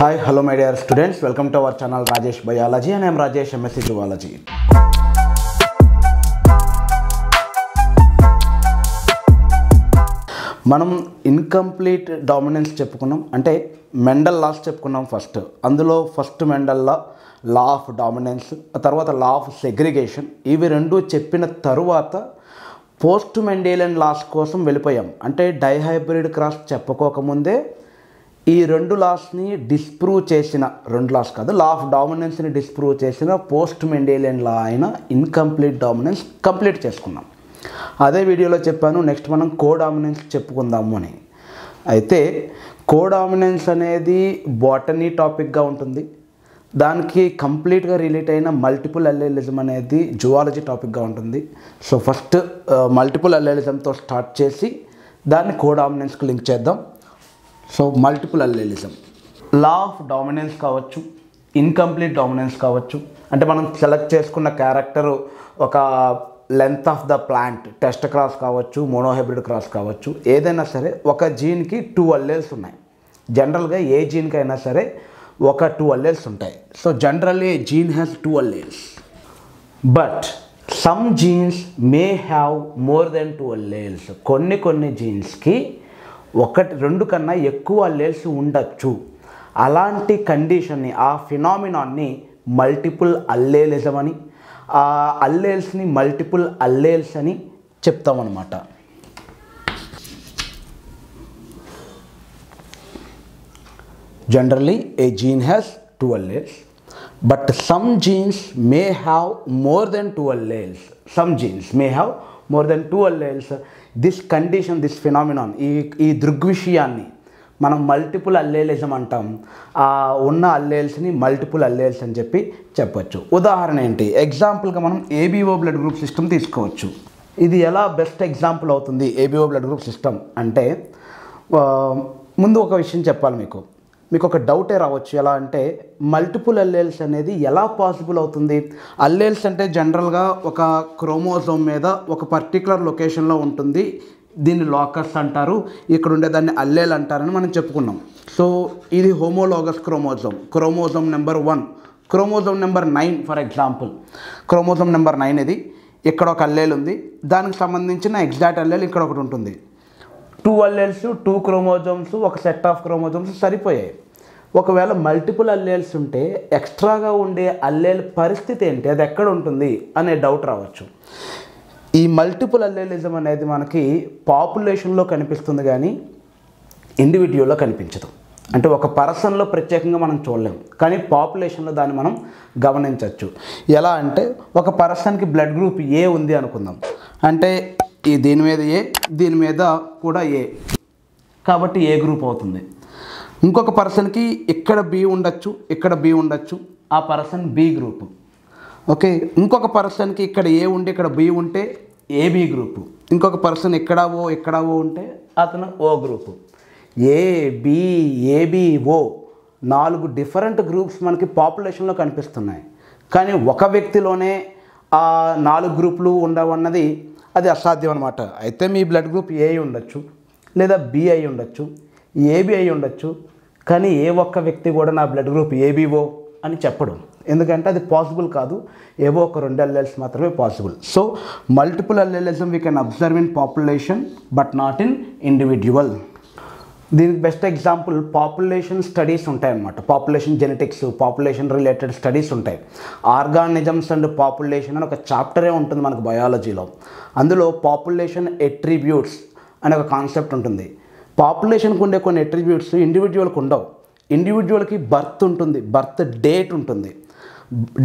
Hi, hello my dear students. Welcome to our channel Rajesh Biology and I am Rajesh MSc Zoology. మనం incomplete dominance చెప్పుకున్నాం, అంటే Mendel loss చెప్పుకున్నాం. అందులో first Mendel law of dominance, తర్వాత law of segregation. ఇవి రెండు చెప్పిన తరువాత పోస్ట్ మెండేలియన్ లాస్ కోసం వెళ్ళిపోయాం. అంటే డైహైబ్రిడ్ క్రాస్ చెప్పుకోకముందే ఈ రెండు లాస్ని డిస్ప్రూవ్ చేసిన, రెండు లాస్ కాదు, లా ఆఫ్ డామినెన్స్ని డిస్ప్రూవ్ చేసిన పోస్ట్ మెండేలియన్ లా అయిన ఇన్కంప్లీట్ డామినెన్స్ కంప్లీట్ చేసుకున్నాం. అదే వీడియోలో చెప్పాను నెక్స్ట్ మనం కోడామినెన్స్ చెప్పుకుందాము అని. అయితే కోడామినెన్స్ అనేది బోటనీ టాపిక్గా ఉంటుంది, దానికి కంప్లీట్గా రిలేట్ అయిన మల్టిపుల్ అల్లెలిజం అనేది జువాలజీ టాపిక్గా ఉంటుంది. సో ఫస్ట్ మల్టిపుల్ అల్లెలిజంతో స్టార్ట్ చేసి దాన్ని కోడామినెన్స్కి లింక్ చేద్దాం. So multiple allelism, law of dominance కావచ్చు, ఇన్కంప్లీట్ డామినెన్స్ కావచ్చు. అంటే మనం సెలెక్ట్ చేసుకున్న క్యారెక్టర్ ఒక length of the plant, test cross కావచ్చు, మోనోహైబ్రిడ్ క్రాస్ కావచ్చు, ఏదైనా సరే ఒక జీన్కి 2 అల్లెల్స్ ఉన్నాయి. జనరల్గా ఏ జీన్కి అయినా సరే ఒక 2 అల్లెల్స్ ఉంటాయి. So generally gene has 2 alleles, but some genes may have more than 2 alleles. కొన్ని జీన్స్కి 1-2 కన్నా ఎక్కువ అల్లెల్స్ ఉండొచ్చు. అలాంటి కండిషన్ని, ఆ ఫినామినాన్ని మల్టిపుల్ అల్లేలిజం అని, ఆ అల్లేల్స్ని మల్టిపుల్ అల్లేల్స్ అని చెప్తామన్నమాట. Generally a gene has 2 alleles, but some genes may have more than 2 alleles. Some genes may have more than 2 alleles. This condition, this phenomenon, ఈ దృగ్విషయాన్ని మనం మల్టిపుల్ అల్లేలిజం అంటాం. ఆ ఉన్న అల్లేల్స్ని మల్టిపుల్ అల్లేల్స్ అని చెప్పొచ్చు. ఉదాహరణ ఏంటి? ఎగ్జాంపుల్గా మనం ఏబిఓ బ్లడ్ గ్రూప్ సిస్టమ్ తీసుకోవచ్చు. ఇది ఎలా బెస్ట్ ఎగ్జాంపుల్ అవుతుంది ఏబిఓ బ్లడ్ గ్రూప్ సిస్టమ్ అంటే, ముందు ఒక విషయం చెప్పాలి. మీకు ఒక డౌటే రావచ్చు. ఎలా అంటే మల్టిపుల్ అల్లేల్స్ అనేది ఎలా పాసిబుల్ అవుతుంది? అల్లేల్స్ అంటే జనరల్గా ఒక క్రోమోజోమ్ మీద ఒక పర్టికులర్ లొకేషన్లో ఉంటుంది, దీన్ని లోకస్ అంటారు, ఇక్కడ ఉండేదాన్ని అల్లేల్ అంటారని మనం చెప్పుకున్నాం. సో ఇది homologous chromosome number 1, chromosome number 9 for example. Chromosome number 9 ఇది, ఇక్కడ ఒక అల్లేల్ ఉంది, దానికి సంబంధించిన ఎగ్జాక్ట్ అల్లేల్ ఇక్కడ ఒకటి ఉంటుంది. 2 అల్లేల్స్, 2 క్రోమోజోమ్స్, ఒక సెట్ ఆఫ్ క్రోమోజోమ్స్ సరిపోయాయి. ఒకవేళ మల్టిపుల్ అల్లేల్స్ ఉంటే ఎక్స్ట్రాగా ఉండే అల్లేల్ పరిస్థితి ఏంటి, అది ఎక్కడ ఉంటుంది అనే డౌట్ రావచ్చు. ఈ మల్టిపుల్ అల్లేలిజం అనేది మనకి పాపులేషన్లో కనిపిస్తుంది కానీ ఇండివిజువల్లో కనిపించదు. అంటే ఒక పర్సన్లో ప్రత్యేకంగా మనం చూడలేము, కానీ పాపులేషన్లో దాన్ని మనం గమనించవచ్చు. ఎలా అంటే ఒక పర్సన్కి బ్లడ్ గ్రూప్ ఏ ఉంది అనుకుందాం, అంటే ఈ దీని మీద ఏ, దీని మీద కూడా ఏ, కాబట్టి ఏ గ్రూప్ అవుతుంది. ఇంకొక పర్సన్కి ఇక్కడ బి ఉండొచ్చు, ఇక్కడ బి ఉండొచ్చు, ఆ పర్సన్ బి గ్రూపు. ఓకే, ఇంకొక పర్సన్కి ఇక్కడ ఏ ఉండి ఇక్కడ బి ఉంటే ఏబి గ్రూపు. ఇంకొక పర్సన్ ఇక్కడ ఓ ఉంటే అతను ఓ గ్రూపు. ఏబి ఓ 4 డిఫరెంట్ గ్రూప్స్ మనకి పాపులేషన్లో కనిపిస్తున్నాయి, కానీ ఒక వ్యక్తిలోనే ఆ 4 గ్రూపులు ఉండవన్నది అది అసాధ్యం అనమాట. అయితే మీ బ్లడ్ గ్రూప్ ఏ ఉండొచ్చు, లేదా బి అయి ఉండొచ్చు, ఏబి అయి ఉండొచ్చు, కానీ ఏ ఒక్క వ్యక్తి కూడా నా బ్లడ్ గ్రూప్ ఏబిఓ అని చెప్పడం, ఎందుకంటే అది పాసిబుల్ కాదు. ఏవో ఒక 2 అల్లెల్స్ మాత్రమే possible. So multiple allelism we can observe in population but not in individual. దీనికి బెస్ట్ ఎగ్జాంపుల్ పాపులేషన్ స్టడీస్ ఉంటాయన్నమాట. Population genetics, population related studies ఉంటాయి. ఆర్గానిజమ్స్ అండ్ పాపులేషన్ అని ఒక చాప్టరే ఉంటుంది మనకు బయాలజీలో. అందులో పాపులేషన్ ఎట్రిబ్యూట్స్ అనే ఒక కాన్సెప్ట్ ఉంటుంది. పాపులేషన్కి ఉండే కొన్ని ఎట్రిబ్యూట్స్ ఇండివిజువల్కి ఉండవు. ఇండివిజువల్కి బర్త్ ఉంటుంది, బర్త్ డేట్ ఉంటుంది,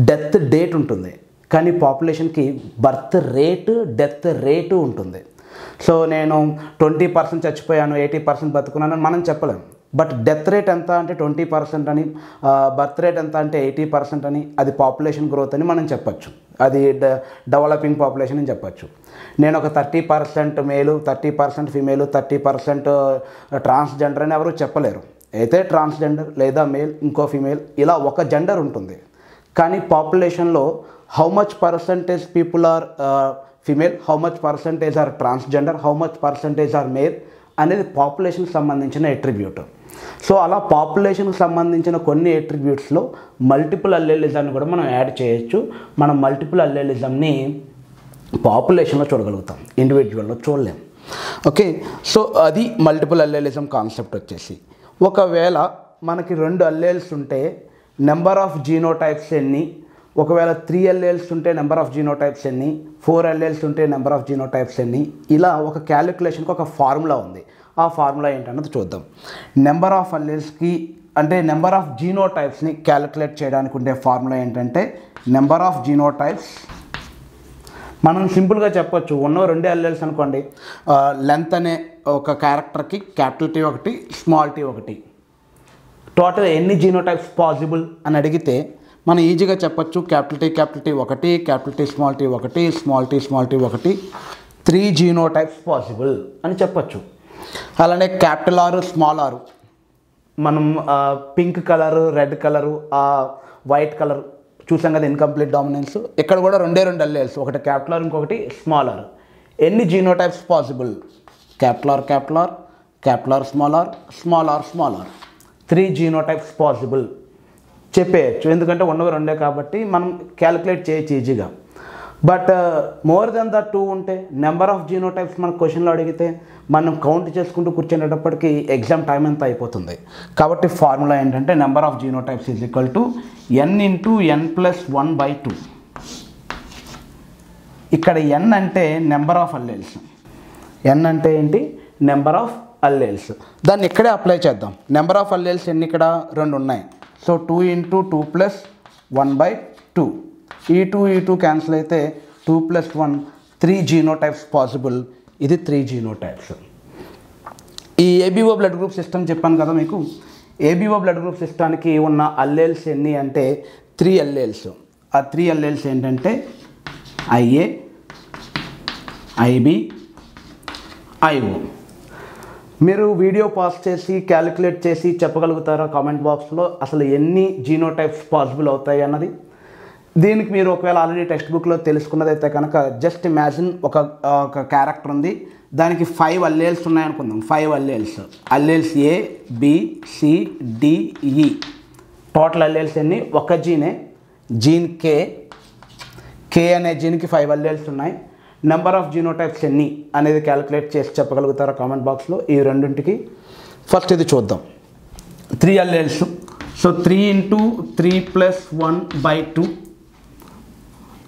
డెత్ డేట్ ఉంటుంది, కానీ పాపులేషన్కి బర్త్ రేటు, డెత్ రేటు ఉంటుంది. సో నేను 20% చచ్చిపోయాను, 80% బతుకున్నాను అని మనం చెప్పలేం. బట్ డెత్ రేట్ ఎంత అంటే 20% అని, బర్త్ రేట్ ఎంత అంటే 80% అని, అది పాపులేషన్ గ్రోత్ అని మనం చెప్పచ్చు. అది డెవలపింగ్ పాపులేషన్ అని చెప్పచ్చు. నేను ఒక 30% మేలు, 30% ఫిమేలు, 30% ట్రాన్స్జెండర్ అని ఎవరు చెప్పలేరు. అయితే ట్రాన్స్జెండర్ లేదా మేల్, ఇంకో ఫిమేల్, ఇలా ఒక జెండర్ ఉంటుంది. కానీ పాపులేషన్లో how much percentage people are female, how much percentage are transgender, how much percentage are male అనేది పాపులేషన్కి సంబంధించిన అట్రిబ్యూట్. సో అలా పాపులేషన్కి సంబంధించిన కొన్ని అట్రిబ్యూట్స్లో మల్టిపుల్ అల్లెలిజంని కూడా మనం యాడ్ చేయొచ్చు. మనం మల్టిపుల్ అల్లెలిజంని పాపులేషన్లో చూడగలుగుతాం, ఇండివిజువల్లో చూడలేం. ఓకే, సో అది మల్టిపుల్ అల్లెలిజం కాన్సెప్ట్ వచ్చేసి. ఒకవేళ మనకి 2 అల్లెల్స్ ఉంటే నెంబర్ ఆఫ్ జీనోటైప్స్ ఎన్ని, ఒకవేళ 3 అల్లెల్స్ ఉంటే నెంబర్ ఆఫ్ జీనోటైప్స్ ఎన్ని, 4 అల్లెల్స్ ఉంటే నెంబర్ ఆఫ్ జీనోటైప్స్ ఎన్ని, ఇలా ఒక క్యాలిక్యులేషన్కి ఒక ఫార్ములా ఉంది. ఆ ఫార్ములా ఏంటన్నది చూద్దాం. నెంబర్ ఆఫ్ అల్లెల్స్కి అంటే నెంబర్ ఆఫ్ జీనోటైప్స్ని క్యాలిక్యులేట్ చేయడానికి ఉండే ఫార్ములా ఏంటంటే నెంబర్ ఆఫ్ జీనోటైప్స్. మనం సింపుల్గా చెప్పొచ్చు, ఉన్న 2 అల్లెల్స్ అనుకోండి, లెంత్ అనే ఒక క్యారెక్టర్కి క్యాపిటల్ టీ ఒకటి, స్మాల్ టీ ఒకటి, టోటల్ ఎన్ని జీనోటైప్స్ పాసిబుల్ అని అడిగితే మనం ఈజీగా చెప్పొచ్చు క్యాపిటల్ టీ ఒకటి, క్యాపిటల్ టీ స్మాల్ టీ ఒకటి, స్మాల్ టీ ఒకటి, 3 జీనోటైప్స్ పాసిబుల్ అని చెప్పొచ్చు. అలానే క్యాపిటల్ ఆర్ స్మాల్ ఆర్, మనం pink colour, red colour, white colour చూసాం కదా, ఇన్కంప్లీట్ డామినెన్స్. ఇక్కడ కూడా 2 అల్లెల్స్, ఒకటి క్యాపిటల్ ఆర్, ఇంకొకటి స్మాల్ ఆర్. ఎన్ని genotypes possible? Capital R small R, 3 genotypes possible చెప్పేయచ్చు. ఎందుకంటే ఉన్నవి 2 కాబట్టి మనం క్యాలిక్యులేట్ చేయొచ్చు ఈజీగా. బట్ మోర్ దెన్ ద 2 ఉంటే నెంబర్ ఆఫ్ జీనోటైప్స్ మన క్వశ్చన్లో అడిగితే మనం కౌంట్ చేసుకుంటూ కూర్చునేటప్పటికి ఎగ్జామ్ టైం ఎంత అయిపోతుంది. కాబట్టి ఫార్ములా ఏంటంటే number of genotypes is equal to n into n+1/2. ఇక్కడ n అంటే నెంబర్ ఆఫ్ అల్లెల్స్, n అంటే ఏంటి? Number of alleles. దాన్ని ఇక్కడే అప్లై చేద్దాం. నెంబర్ ఆఫ్ అల్లెల్స్ ఎన్ని? ఇక్కడ 2 ఉన్నాయి. So 2 into 2+1/2. ఈ 2 క్యాన్సిల్ అయితే 2+1, 3 జీనోటైప్స్ పాసిబుల్. ఇది 3 జీనోటైప్స్. ఈ ఏబిఓ బ్లడ్ గ్రూప్ సిస్టమ్ చెప్పాను కదా మీకు. ఏబిఓ బ్లడ్ గ్రూప్ సిస్టానికి ఉన్న అల్లెల్స్ ఎన్ని అంటే 3 అల్లెల్స్. ఆ 3 అల్లెల్స్ ఏంటంటే IA, IB, IO. మీరు వీడియో పాస్ చేసి క్యాలిక్యులేట్ చేసి చెప్పగలుగుతారా కామెంట్ బాక్స్లో అసలు ఎన్ని జీనోటైప్స్ పాసిబుల్ అవుతాయి అన్నది? దీనికి మీరు ఒకవేళ ఆల్రెడీ టెక్స్ట్ బుక్లో తెలుసుకున్నదైతే కనుక జస్ట్ ఇమాజిన్ ఒక క్యారెక్టర్ ఉంది, దానికి 5 అల్లెల్స్ ఉన్నాయనుకుందాం. 5 alleles A, B, C, D, E. Total alleles ఎన్ని? ఒక జీన్ K అనే జీన్కి 5 అల్లెల్స్ ఉన్నాయి. నెంబర్ ఆఫ్ జీనోటైప్స్ ఎన్ని అనేది క్యాలిక్యులేట్ చేసి చెప్పగలుగుతారా కామెంట్ బాక్స్లో? ఈ రెండింటికి ఫస్ట్ ఇది చూద్దాం. 3 అల్లెల్స్. So 3 into 3+1/2.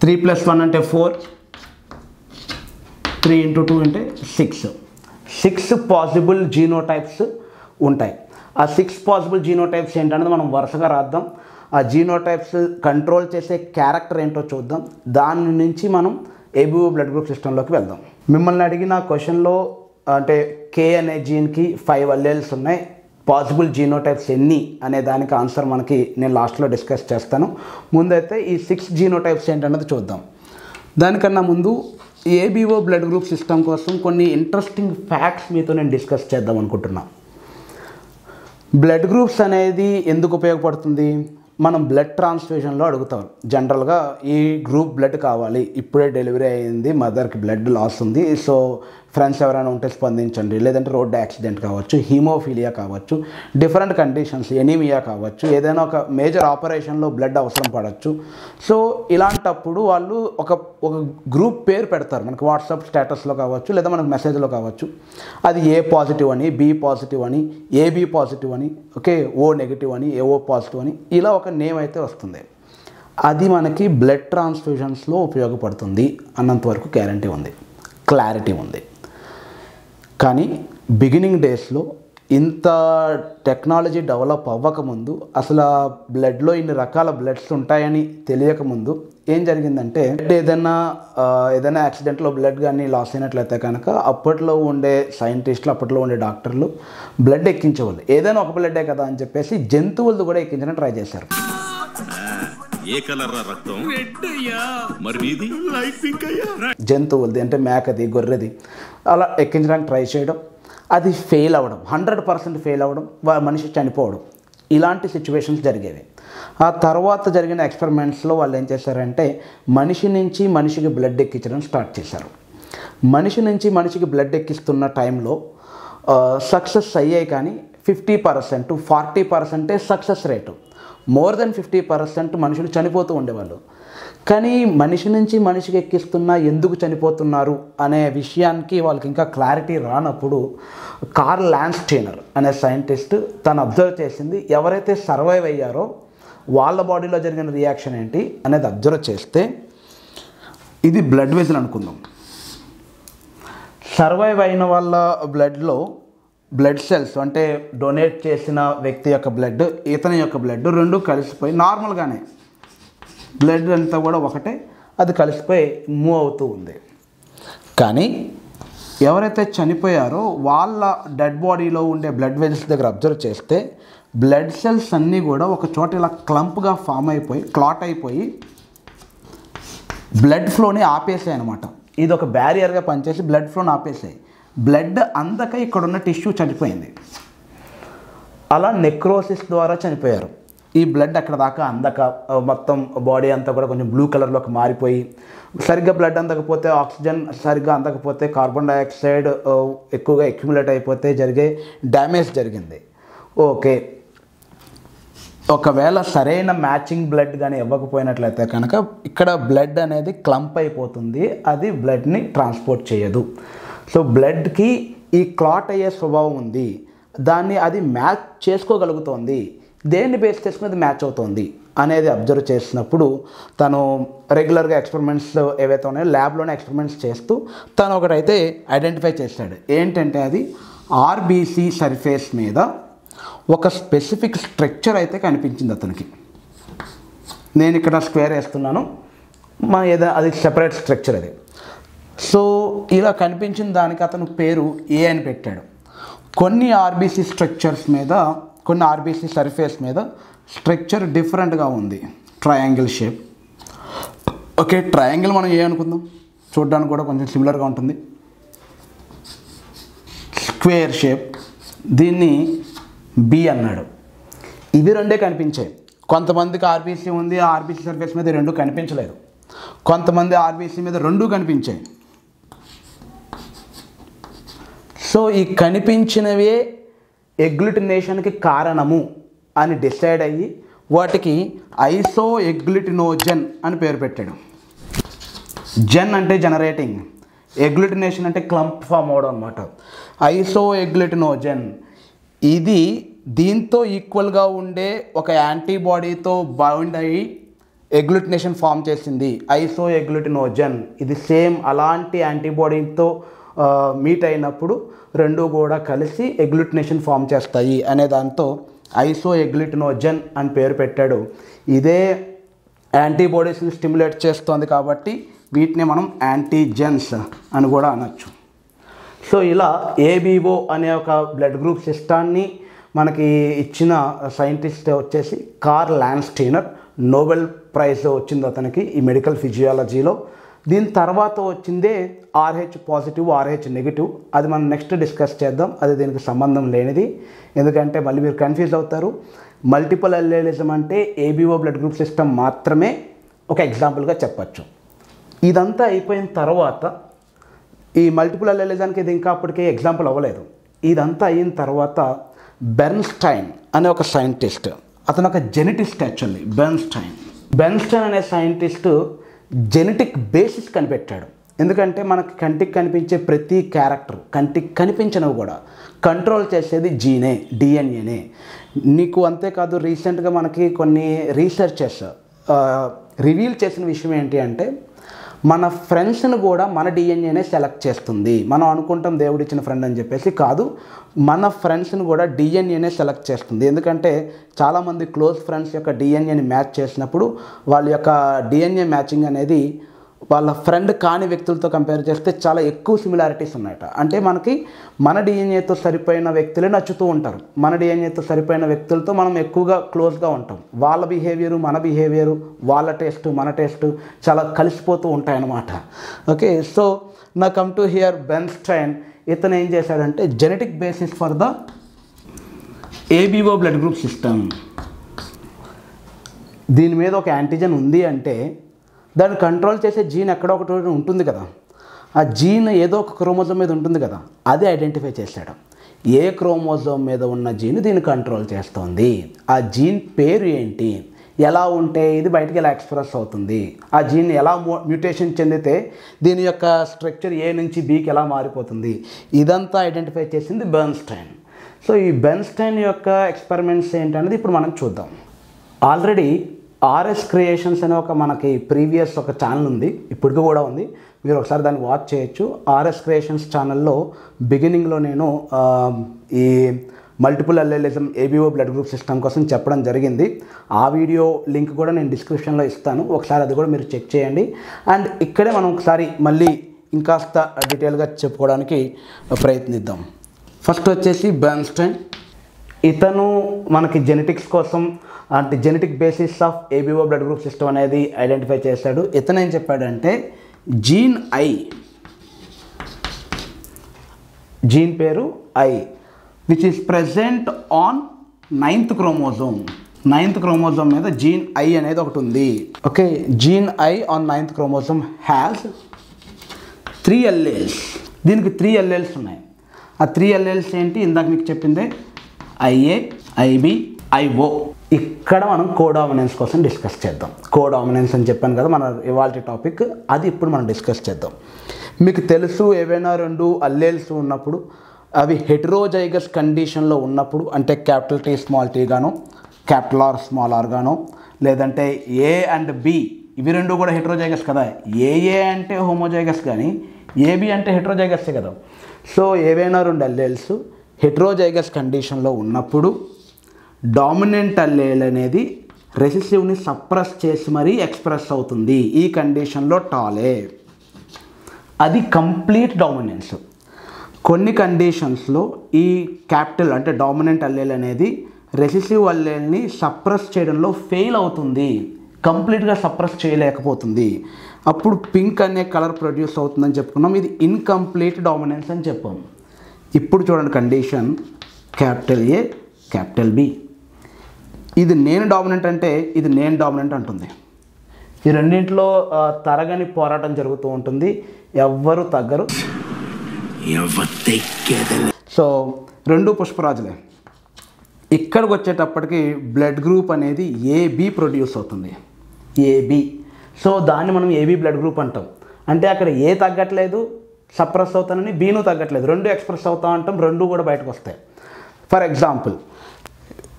3+1 అంటే 4, 3 ఇంటూ 2 అంటే 6 పాసిబుల్ జీనోటైప్స్ ఉంటాయి. ఆ 6 పాసిబుల్ జీనోటైప్స్ ఏంటనేది మనం వరుసగా రాద్దాం. ఆ జీనోటైప్స్ కంట్రోల్ చేసే క్యారెక్టర్ ఏంటో చూద్దాం. దాని నుంచి మనం ఏబిఓ బ్లడ్ గ్రూప్ సిస్టంలోకి వెళ్దాం. మిమ్మల్ని అడిగిన క్వశ్చన్లో అంటే K అనే జీన్కి 5 అల్లెల్స్ ఉన్నాయి, పాసిబుల్ జీనోటైప్స్ ఎన్ని అనే దానికి ఆన్సర్ మనకి నేను లాస్ట్లో డిస్కస్ చేస్తాను. ముందైతే ఈ 6 జీనోటైప్స్ ఏంటన్నది చూద్దాం. దానికన్నా ముందు ఏబిఓ బ్లడ్ గ్రూప్ సిస్టమ్ కోసం కొన్ని ఇంట్రెస్టింగ్ ఫ్యాక్ట్స్ మీతో నేను డిస్కస్ చేద్దాం అనుకుంటున్నా. బ్లడ్ గ్రూప్స్ అనేది ఎందుకు ఉపయోగపడుతుంది? మనం బ్లడ్ ట్రాన్స్ఫ్యూషన్లో అడుగుతాం. జనరల్గా ఈ గ్రూప్ బ్లడ్ కావాలి, ఇప్పుడే డెలివరీ అయింది, మదర్కి బ్లడ్ లాస్ ఉంది, సో ఫ్రెండ్స్ ఎవరైనా ఉంటే స్పందించండి. లేదంటే రోడ్ యాక్సిడెంట్ కావచ్చు, హీమోఫీలియా కావచ్చు, డిఫరెంట్ కండిషన్స్, ఎనీమియా కావచ్చు, ఏదైనా ఒక మేజర్ ఆపరేషన్లో బ్లడ్ అవసరం పడవచ్చు. సో ఇలాంటప్పుడు వాళ్ళు ఒక గ్రూప్ పేరు పెడతారు మనకు వాట్సాప్ స్టేటస్లో కావచ్చు, లేదా మనకు మెసేజ్లో కావచ్చు. అది A పాజిటివ్ అని, B పాజిటివ్ అని, AB పాజిటివ్ అని, ఓకే, O నెగిటివ్ అని, AO పాజిటివ్ అని, ఇలా ఒక నేమ్ అయితే వస్తుంది. అది మనకి బ్లడ్ ట్రాన్స్ఫ్యూషన్స్లో ఉపయోగపడుతుంది అన్నంతవరకు గ్యారంటీ ఉంది, క్లారిటీ ఉంది. కానీ బిగినింగ్ డేస్లో ఇంత టెక్నాలజీ డెవలప్ అవ్వకముందు, అసలు ఆ బ్లడ్లో ఇన్ని రకాల బ్లడ్స్ ఉంటాయని తెలియకముందు ఏం జరిగిందంటే, ఏదైనా యాక్సిడెంట్లో బ్లడ్ కానీ లాస్ అయినట్లయితే కనుక అప్పట్లో ఉండే సైంటిస్టులు, అప్పట్లో ఉండే డాక్టర్లు బ్లడ్ ఎక్కించేవాళ్ళు. ఏదైనా ఒక బ్లడ్డే కదా అని చెప్పేసి జంతువులది కూడా ఎక్కించడానికి ట్రై చేశారు. జంతువులది అంటే మేకది, గొర్రెది అలా ఎక్కించడానికి ట్రై చేయడం, అది ఫెయిల్ అవ్వడం, 100% ఫెయిల్ అవ్వడం, మనిషి చనిపోవడం, ఇలాంటి సిచ్యువేషన్స్ జరిగేవి. ఆ తర్వాత జరిగిన ఎక్స్పెరిమెంట్స్లో వాళ్ళు ఏం చేశారంటే మనిషి నుంచి మనిషికి బ్లడ్ ఎక్కించడం స్టార్ట్ చేశారు. మనిషి నుంచి మనిషికి బ్లడ్ ఎక్కిస్తున్న టైంలో సక్సెస్ అయ్యాయి, కానీ 50% 40% సక్సెస్ రేటు. మోర్ దెన్ 50% మనుషులు చనిపోతూ ఉండేవాళ్ళు. కానీ మనిషి నుంచి మనిషికి ఎక్కిస్తున్నా ఎందుకు చనిపోతున్నారు అనే విషయానికి వాళ్ళకి ఇంకా క్లారిటీ రానప్పుడు కార్ల్ ల్యాండ్స్టీనర్ అనే సైంటిస్ట్ తను అబ్జర్వ్ చేసింది, ఎవరైతే సర్వైవ్ అయ్యారో వాళ్ళ బాడీలో జరిగిన రియాక్షన్ ఏంటి అనేది అబ్జర్వ్ చేస్తే, ఇది బ్లడ్ వెజల్ అనుకుందాం. సర్వైవ్ అయిన వాళ్ళ బ్లడ్లో బ్లడ్ సెల్స్ అంటే డొనేట్ చేసిన వ్యక్తి యొక్క బ్లడ్, ఇతని యొక్క బ్లడ్ రెండు కలిసిపోయి నార్మల్గానే బ్లడ్ అంతా కూడా ఒకటే, అది కలిసిపోయి మూవ్ అవుతూ ఉంది. కానీ ఎవరైతే చనిపోయారో వాళ్ళ డెడ్ బాడీలో ఉండే బ్లడ్ వెజల్స్ దగ్గర అబ్జర్వ్ చేస్తే బ్లడ్ సెల్స్ అన్నీ కూడా ఒక చోట ఇలా క్లంప్గా ఫామ్ అయిపోయి క్లాట్ అయిపోయి బ్లడ్ ఫ్లోని ఆపేసాయి అనమాట. ఇది ఒక బ్యారియర్గా పనిచేసి బ్లడ్ ఫ్లోని ఆపేసాయి. బ్లడ్ అందక ఇక్కడున్న టిష్యూ చనిపోయింది. అలా నెక్రోసిస్ ద్వారా చనిపోయారు. ఈ బ్లడ్ అక్కడ దాకా అందక మొత్తం బాడీ అంతా కూడా కొంచెం బ్లూ కలర్లోకి మారిపోయి, సరిగ్గా బ్లడ్ అందకపోతే ఆక్సిజన్ సరిగ్గా అందకపోతే కార్బన్ డైఆక్సైడ్ ఎక్కువగా అక్యుములేట్ అయిపోతే జరిగే డ్యామేజ్ జరిగింది. ఓకే, ఒకవేళ సరైన మ్యాచింగ్ బ్లడ్ కానీ ఇవ్వకపోయినట్లయితే కనుక ఇక్కడ బ్లడ్ అనేది క్లంప్ అయిపోతుంది, అది బ్లడ్ని ట్రాన్స్పోర్ట్ చేయదు. సో బ్లడ్కి ఈ క్లాట్ అయ్యే స్వభావం ఉంది, దాన్ని అది మ్యాచ్ చేసుకోగలుగుతోంది. దేన్ని బేస్ చేసుకుని అది మ్యాచ్ అవుతుంది అనేది అబ్జర్వ్ చేసినప్పుడు తను రెగ్యులర్గా ఎక్స్పెరిమెంట్స్ ఏవైతే ఉన్నాయో ల్యాబ్లోనే ఎక్స్పెరిమెంట్స్ చేస్తూ తను ఒకటైతే ఐడెంటిఫై చేశాడు. ఏంటంటే అది ఆర్బీసీ సర్ఫేస్ మీద ఒక స్పెసిఫిక్ స్ట్రక్చర్ అయితే కనిపించింది అతనికి. నేను ఇక్కడ స్క్వేర్ వేస్తున్నాను, అది సెపరేట్ స్ట్రక్చర్ అది. సో ఇలా కనిపించిన దానికి అతను పేరు ఏ అని పెట్టాడు. కొన్ని ఆర్బీసీ స్ట్రక్చర్స్ మీద, కొన్ని ఆర్బీసీ సర్ఫేస్ మీద స్ట్రక్చర్ డిఫరెంట్గా ఉంది, ట్రయాంగిల్ షేప్. ఓకే, ట్రయాంగిల్ మనం ఏ అనుకుందాం, చూడడానికి కూడా కొంచెం సిమిలర్గా ఉంటుంది. స్క్వేర్ షేప్, దీన్ని బి అన్నాడు. ఇవి రెండే కనిపించాయి. కొంతమందికి ఆర్బీసీ ఉంది, ఆర్బీసీ సర్ఫేస్ మీద రెండు కనిపించలేదు. కొంతమంది ఆర్బీసీ మీద రెండు కనిపించాయి. సో ఈ కనిపించినవే ఎగ్లుటినేషన్కి కారణము అని డిసైడ్ అయ్యి వాటికి ఐసో ఎగ్లుటినోజెన్ అని పేరు పెట్టాడు. జెన్ అంటే జనరేటింగ్, ఎగ్లుటినేషన్ అంటే క్లంప్ ఫామ్ అవడం అనమాట. ఐసో ఎగ్లుటినోజెన్ ఇది దీంతో ఈక్వల్గా ఉండే ఒక యాంటీబాడీతో బౌండ్ అయ్యి ఎగ్లుటినేషన్ ఫామ్ చేసింది, ఐసో ఎగ్లుటినోజెన్. ఇది సేమ్ అలాంటి యాంటీబాడీతో మీట్ అయినప్పుడు రెండు కూడా కలిసి ఎగ్లుటినేషన్ ఫామ్ చేస్తాయి అనే దాంతో ఐసో ఎగ్లుటినోజెన్ అని పేరు పెట్టాడు. ఇదే యాంటీబాడీస్ని స్టిమ్యులేట్ చేస్తుంది కాబట్టి వీటిని మనం యాంటీజెన్స్ అని కూడా అనొచ్చు. సో ఇలా ఏబిఓ అనే ఒక బ్లడ్ గ్రూప్ సిస్టాన్ని మనకి ఇచ్చిన సైంటిస్ట్ వచ్చేసి కార్ల్ ల్యాండ్స్టీనర్. నోబెల్ ప్రైజ్ వచ్చింది అతనికి ఈ మెడికల్ ఫిజియాలజీలో. దీని తర్వాత వచ్చిందే RH పాజిటివ్, RH నెగిటివ్. అది మనం నెక్స్ట్ డిస్కస్ చేద్దాం, అది దీనికి సంబంధం లేనిది. ఎందుకంటే మళ్ళీ మీరు కన్ఫ్యూజ్ అవుతారు. మల్టిపుల్ అల్లెలిజం అంటే ఏబిఓ బ్లడ్ గ్రూప్ సిస్టమ్ మాత్రమే ఒక ఎగ్జాంపుల్గా చెప్పచ్చు. ఇదంతా అయిపోయిన తర్వాత ఈ మల్టిపుల్ అల్లెలిజానికి ఇది ఇంకా అప్పటికే ఎగ్జాంపుల్ అవ్వలేదు. ఇదంతా అయిన తర్వాత బెర్న్స్టైన్ అనే ఒక సైంటిస్ట్, అతను ఒక జెనెటిస్ట్ యాక్చువల్లీ. బెర్న్స్టైన్ అనే సైంటిస్టు జెనెటిక్ బేసిస్ కనిపెట్టాడు. ఎందుకంటే మనకి కంటికి కనిపించే ప్రతి క్యారెక్టర్, కంటికి కనిపించినవి కూడా కంట్రోల్ చేసేది జీనే, డిఎన్ఏనే. నీకు అంతేకాదు, రీసెంట్గా మనకి కొన్ని రీసెర్చెస్ రివీల్ చేసిన విషయం ఏంటి అంటే మన ఫ్రెండ్స్ని కూడా మన డిఎన్ఏనే సెలెక్ట్ చేస్తుంది. మనం అనుకుంటాం దేవుడిచ్చిన ఫ్రెండ్ అని చెప్పేసి, కాదు, మన ఫ్రెండ్స్ని కూడా డిఎన్ఏనే సెలెక్ట్ చేస్తుంది. ఎందుకంటే చాలామంది క్లోజ్ ఫ్రెండ్స్ యొక్క డిఎన్ఏని మ్యాచ్ చేసినప్పుడు వాళ్ళ యొక్క డిఎన్ఏ మ్యాచింగ్ అనేది వాళ్ళ ఫ్రెండ్ కాని వ్యక్తులతో కంపేర్ చేస్తే చాలా ఎక్కువ సిమిలారిటీస్ ఉన్నాయట. అంటే మనకి మన డిఎన్ఏతో సరిపోయిన వ్యక్తులే నచ్చుతూ ఉంటారు. మన డిఎన్ఏతో సరిపోయిన వ్యక్తులతో మనం ఎక్కువగా క్లోజ్గా ఉంటాం. వాళ్ళ బిహేవియరు, మన బిహేవియరు, వాళ్ళ టేస్ట్, మన టేస్ట్ చాలా కలిసిపోతూ ఉంటాయన్నమాట. ఓకే, సో నా కమ్ టు హియర్ బెర్న్స్టైన్. ఇతను ఏం చేశాడంటే genetic basis for the ABO blood group system. దీని మీద ఒక యాంటీజెన్ ఉంది అంటే దాన్ని కంట్రోల్ చేసే జీన్ ఎక్కడో ఒకటి ఉంటుంది కదా, ఆ జీన్ ఏదో ఒక క్రోమోజోమ్ మీద ఉంటుంది కదా, అది ఐడెంటిఫై చేశాడు. ఏ క్రోమోజోమ్ మీద ఉన్న జీన్ దీన్ని కంట్రోల్ చేస్తుంది, ఆ జీన్ పేరు ఏంటి, ఎలా ఉంటే ఇది బయటికి ఎలా ఎక్స్ప్రెస్ అవుతుంది, ఆ జీన్ ఎలా మ్యూటేషన్ చెందితే దీని యొక్క స్ట్రక్చర్ ఏ నుంచి బీకి ఎలా మారిపోతుంది, ఇదంతా ఐడెంటిఫై చేసింది బెర్న్స్టైన్. సో ఈ బెర్న్స్టైన్ యొక్క ఎక్స్పెరిమెంట్స్ ఏంటనేది ఇప్పుడు మనం చూద్దాం. ఆల్రెడీ ఆర్ఎస్ క్రియేషన్స్ అనే ఒక మనకి ప్రీవియస్ ఒక ఛానల్ ఉంది, ఇప్పటికీ కూడా ఉంది, మీరు ఒకసారి దాన్ని వాచ్ చేయొచ్చు. ఆర్ఎస్ క్రియేషన్స్ ఛానల్లో బిగినింగ్లో నేను ఈ multiple allelism ABO blood group system కోసం చెప్పడం జరిగింది. ఆ వీడియో లింక్ కూడా నేను డిస్క్రిప్షన్లో ఇస్తాను, ఒకసారి అది కూడా మీరు చెక్ చేయండి. అండ్ ఇక్కడే మనం ఒకసారి మళ్ళీ ఇంకాస్త డీటెయిల్గా చెప్పుకోవడానికి ప్రయత్నిద్దాం. ఫస్ట్ వచ్చేసి బెర్న్స్టైన్. ఇతను మనకి జెనెటిక్స్ కోసం అంటే genetic basis of ABO blood group system అనేది ఐడెంటిఫై చేశాడు. ఇతను ఏం చెప్పాడంటే జీన్ ఐ, జీన్ పేరు I, which is present on 9th chromosome. 9th chromosome మీద జీన్ ఐ అనేది ఒకటి ఉంది. Okay, gene I on 9th chromosome has 3 alleles. దీనికి 3 alleles ఉన్నాయి. ఆ 3 alleles ఏంటి? ఇందాక మీకు చెప్పిందే ఐఏ, ఐబి, ఐఓ. ఇక్కడ మనం కోడామినెన్స్ కోసం డిస్కస్ చేద్దాం. కోడామినెన్స్ అని చెప్పాను కదా మన ఇవాల్టి టాపిక్, అది ఇప్పుడు మనం డిస్కస్ చేద్దాం. మీకు తెలుసు, ఏవైనా 2 alleles ఉన్నప్పుడు అవి హెటరోజైగస్ కండిషన్లో ఉన్నప్పుడు, అంటే క్యాపిటల్ టీ స్మాల్ టీ గాను, క్యాపిటల్ ఆర్ స్మాల్ ఆర్ గాను, లేదంటే ఏ అండ్ బి ఇవి 2 కూడా హెటరోజైగస్ కదా. ఏఏ అంటే హోమోజైగస్ కానీ ఏబి అంటే హెటరోజైగస్సే కదా. సో ఏవైనా 2 alleles హెటరోజైగస్ కండిషన్లో ఉన్నప్పుడు డామినెంట్ అల్లేల్ అనేది రెసిసివ్ని సప్రెస్ చేసి మరీ ఎక్స్ప్రెస్ అవుతుంది. ఈ కండిషన్లో టాలే, అది కంప్లీట్ డామినెన్స్. కొన్ని కండిషన్స్లో ఈ క్యాపిటల్ అంటే డామినెంట్ అల్లేల్ అనేది రెసిసివ్ అల్లేల్ని సప్రెస్ చేయడంలో ఫెయిల్ అవుతుంది, కంప్లీట్గా సప్రెస్ చేయలేకపోతుంది. అప్పుడు పింక్ అనే కలర్ ప్రొడ్యూస్ అవుతుందని చెప్పుకున్నాం. ఇది ఇన్కంప్లీట్ డామినెన్స్ అని చెప్పాము. ఇప్పుడు చూడండి condition capital A, capital B. ఇది నేను డామినెంట్ అంటే ఇది నేను డామినెంట్ అంటుంది. ఈ రెండింటిలో తరగని పోరాటం జరుగుతూ ఉంటుంది, ఎవ్వరు తగ్గరు. సో 2 పుష్పరాజులే. ఇక్కడికి వచ్చేటప్పటికి బ్లడ్ గ్రూప్ అనేది ఏబి ప్రొడ్యూస్ అవుతుంది, ఏబి. సో దాన్ని మనం ఏబి బ్లడ్ గ్రూప్ అంటాం. అంటే అక్కడ ఏ తగ్గట్లేదు, సప్రెస్ అవుతానని, బీను తగ్గట్లేదు, 2 ఎక్స్ప్రెస్ అవుతా అంటాం, 2 కూడా బయటకు వస్తాయి. ఫర్ ఎగ్జాంపుల్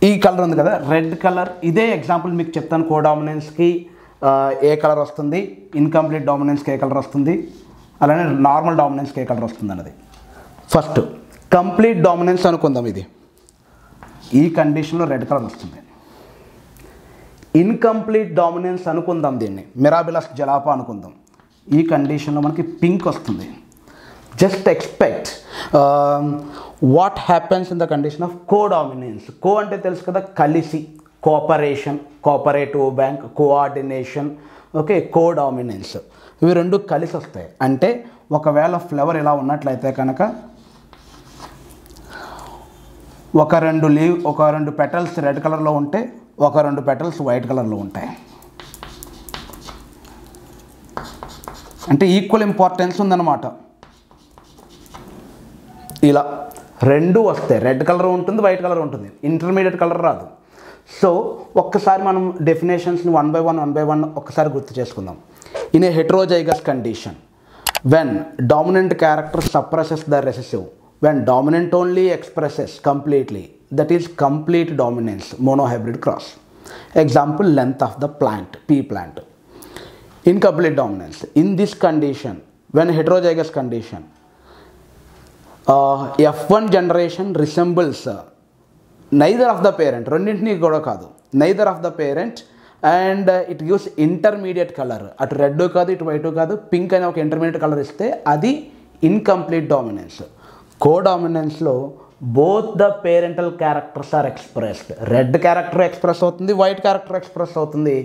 ఈ కలర్ ఉంది కదా, రెడ్ కలర్. ఇదే ఎగ్జాంపుల్ మీకు చెప్తాను. కోడామినెన్స్కి ఏ కలర్ వస్తుంది, ఇన్కంప్లీట్ డామినెన్స్కి ఏ కలర్ వస్తుంది, అలానే నార్మల్ డామినెన్స్కి ఏ కలర్ వస్తుంది అన్నది. ఫస్ట్ కంప్లీట్ డామినెన్స్ అనుకుందాం. ఇది ఈ కండిషన్లో రెడ్ కలర్ వస్తుంది. ఇన్కంప్లీట్ డామినెన్స్ అనుకుందాం, దీన్ని మిరాబిలస్ జలాపా అనుకుందాం. ఈ కండిషన్లో మనకి పింక్ వస్తుంది. Just expect what happens in the condition of codominance. Co అంటే తెలుసు కదా, కలిసి, cooperation, cooperative bank, coordination. Okay, codominance ఇవి 2 కలిసి వస్తాయి. అంటే ఒకవేళ ఫ్లవర్ ఇలా ఉన్నట్లయితే కనుక ఒక 2 పెటల్స్ రెడ్ కలర్లో ఉంటే ఒక 2 పెటల్స్ వైట్ కలర్లో ఉంటాయి. అంటే ఈక్వల్ ఇంపార్టెన్స్ ఉందన్నమాట. ఇలా 2 వస్తాయి, రెడ్ కలర్ ఉంటుంది, వైట్ కలర్ ఉంటుంది, ఇంటర్మీడియట్ కలర్ రాదు. సో ఒక్కసారి మనం డెఫినేషన్స్ని 1 by 1 ఒక్కసారి గుర్తు చేసుకుందాం. In a heterozygous condition, when dominant character suppresses the recessive, when dominant only expresses completely, that is complete dominance, monohybrid cross. Example length of the plant, pea plant. Incomplete dominance. In this condition, when heterozygous condition, F1 generation resembles neither of the parent, రెండింటినీ కూడా కాదు, neither of the parent, and it gives intermediate color. అటు red కాదు, ఇటు white కాదు, pink అనే ఒక intermediate colour ఇస్తే అది ఇన్కంప్లీట్ డామినెన్స్. కోడామినెన్స్లో both the parental characters are expressed. Red character express అవుతుంది, వైట్ క్యారెక్టర్ ఎక్స్ప్రెస్ అవుతుంది.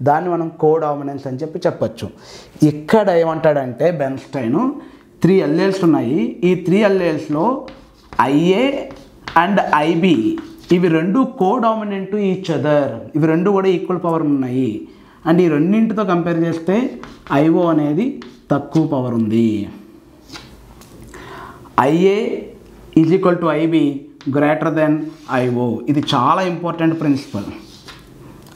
దాన్ని మనం కోడామినెన్స్ అని చెప్పచ్చు. ఇక్కడ ఏమంటాడంటే బెర్న్స్టైన్ 3 alleles ఉన్నాయి. ఈ 3 allelesలో ఐఏ అండ్ ఐబి ఇవి 2 కోడామినెంట్ ఈచ్ అదర్. ఇవి 2 కూడా ఈక్వల్ పవర్ ఉన్నాయి. అండ్ ఈ రెండింటితో కంపేర్ చేస్తే ఐఓ అనేది తక్కువ పవర్ ఉంది. IA is equal to IB greater than IO. ఇది చాలా ఇంపార్టెంట్ ప్రిన్సిపల్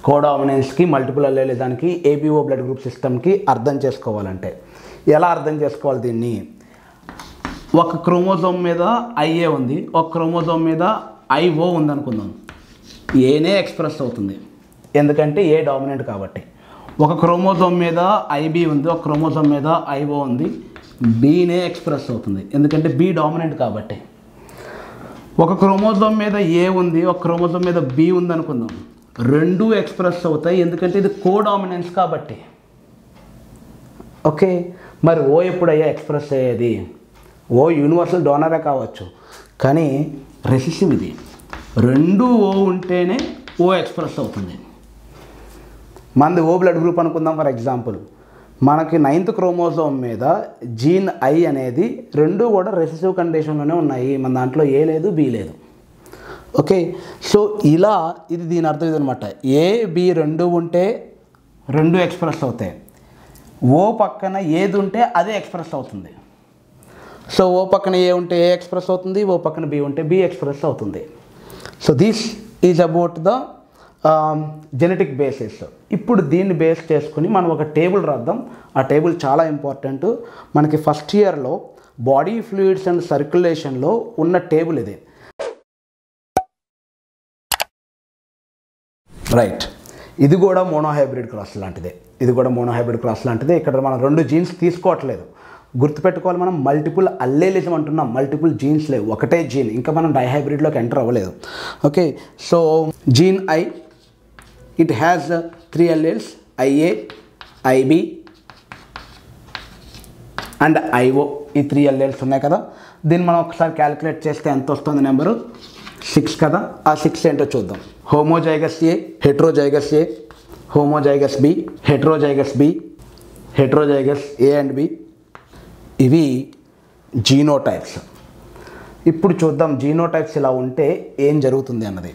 కోడామినెన్స్కి, మల్టిపుల్ అల్లెలిజానికి, ఏబిఓ బ్లడ్ గ్రూప్ సిస్టమ్కి అర్థం చేసుకోవాలంటే. ఎలా అర్థం చేసుకోవాలి దీన్ని? ఒక క్రోమోజోమ్ మీద ఐఏ ఉంది, ఒక క్రోమోజోమ్ మీద ఐఓ ఉందనుకుందాం. ఏనే ఎక్స్ప్రెస్ అవుతుంది ఎందుకంటే ఏ డామినెంట్ కాబట్టి. ఒక క్రోమోజోమ్ మీద ఐబి ఉంది, ఒక క్రోమోజోమ్ మీద ఐఓ ఉంది, బీనే ఎక్స్ప్రెస్ అవుతుంది ఎందుకంటే బి డామినెంట్ కాబట్టి. ఒక క్రోమోజోమ్ మీద ఏ ఉంది, ఒక క్రోమోజోమ్ మీద బి ఉంది అనుకుందాం. రెండూ ఎక్స్ప్రెస్ అవుతాయి ఎందుకంటే ఇది కోడామినెన్స్ కాబట్టి. ఓకే, మరి ఓ ఎప్పుడయ్యా ఎక్స్ప్రెస్ అయ్యేది? ఓ యూనివర్సల్ డోనరే కావచ్చు కానీ రెసిసివ్ ఇది. రెండు ఓ ఉంటేనే ఓ ఎక్స్ప్రెస్ అవుతుంది. మనది ఓ బ్లడ్ గ్రూప్ అనుకుందాం. ఫర్ ఎగ్జాంపుల్ మనకి 9th క్రోమోజోమ్ మీద జీన్ ఐ అనేది రెండు కూడా రెసిసివ్ కండిషన్లోనే ఉన్నాయి. మన దాంట్లో ఏ లేదు, బి లేదు. ఓకే, సో ఇలా ఇది దీని అర్థం ఇదనమాట. ఏ బి రెండు ఉంటే రెండు ఎక్స్ప్రెస్ అవుతాయి. ఓ పక్కన ఏది ఉంటే అదే ఎక్స్ప్రెస్ అవుతుంది. సో ఓ పక్కన ఏ ఉంటే ఏ ఎక్స్ప్రెస్ అవుతుంది, ఓ పక్కన బి ఉంటే బి ఎక్స్ప్రెస్ అవుతుంది. So this is about the genetic basis. ఇప్పుడు దీన్ని బేస్ చేసుకుని మనం ఒక టేబుల్ రాద్దాం. ఆ టేబుల్ చాలా ఇంపార్టెంట్. మనకి ఫస్ట్ ఇయర్లో బాడీ ఫ్లూయిడ్స్ అండ్ సర్క్యులేషన్లో ఉన్న టేబుల్ ఇది. రైట్, ఇది కూడా మోనోహైబ్రిడ్ క్రాస్ లాంటిదే. ఇక్కడ మనం రెండు జీన్స్ తీసుకోవట్లేదు. గుర్తుపెట్టుకోవాలి, మనం మల్టిపుల్ అల్లేలిజం అంటున్నాం. మల్టిపుల్ జీన్స్ లేవు, ఒకటే జీన్. ఇంకా మనం డైహైబ్రిడ్లోకి ఎంటర్ అవ్వలేదు. Okay, so gene I, it has 3 alleles, IA, IB and IO. ఈ 3 alleles ఉన్నాయి కదా. దీన్ని మనం ఒకసారి క్యాలిక్యులేట్ చేస్తే ఎంత వస్తుంది? నెంబరు 6 కదా. ఆ 6 ఏంటో చూద్దాం. Homozygous A, heterozygous A, homozygous B, heterozygous B, heterozygous A and B. ఇవి జీనోటైప్స్. ఇప్పుడు చూద్దాం జీనోటైప్స్ ఇలా ఉంటే ఏం జరుగుతుంది అన్నది.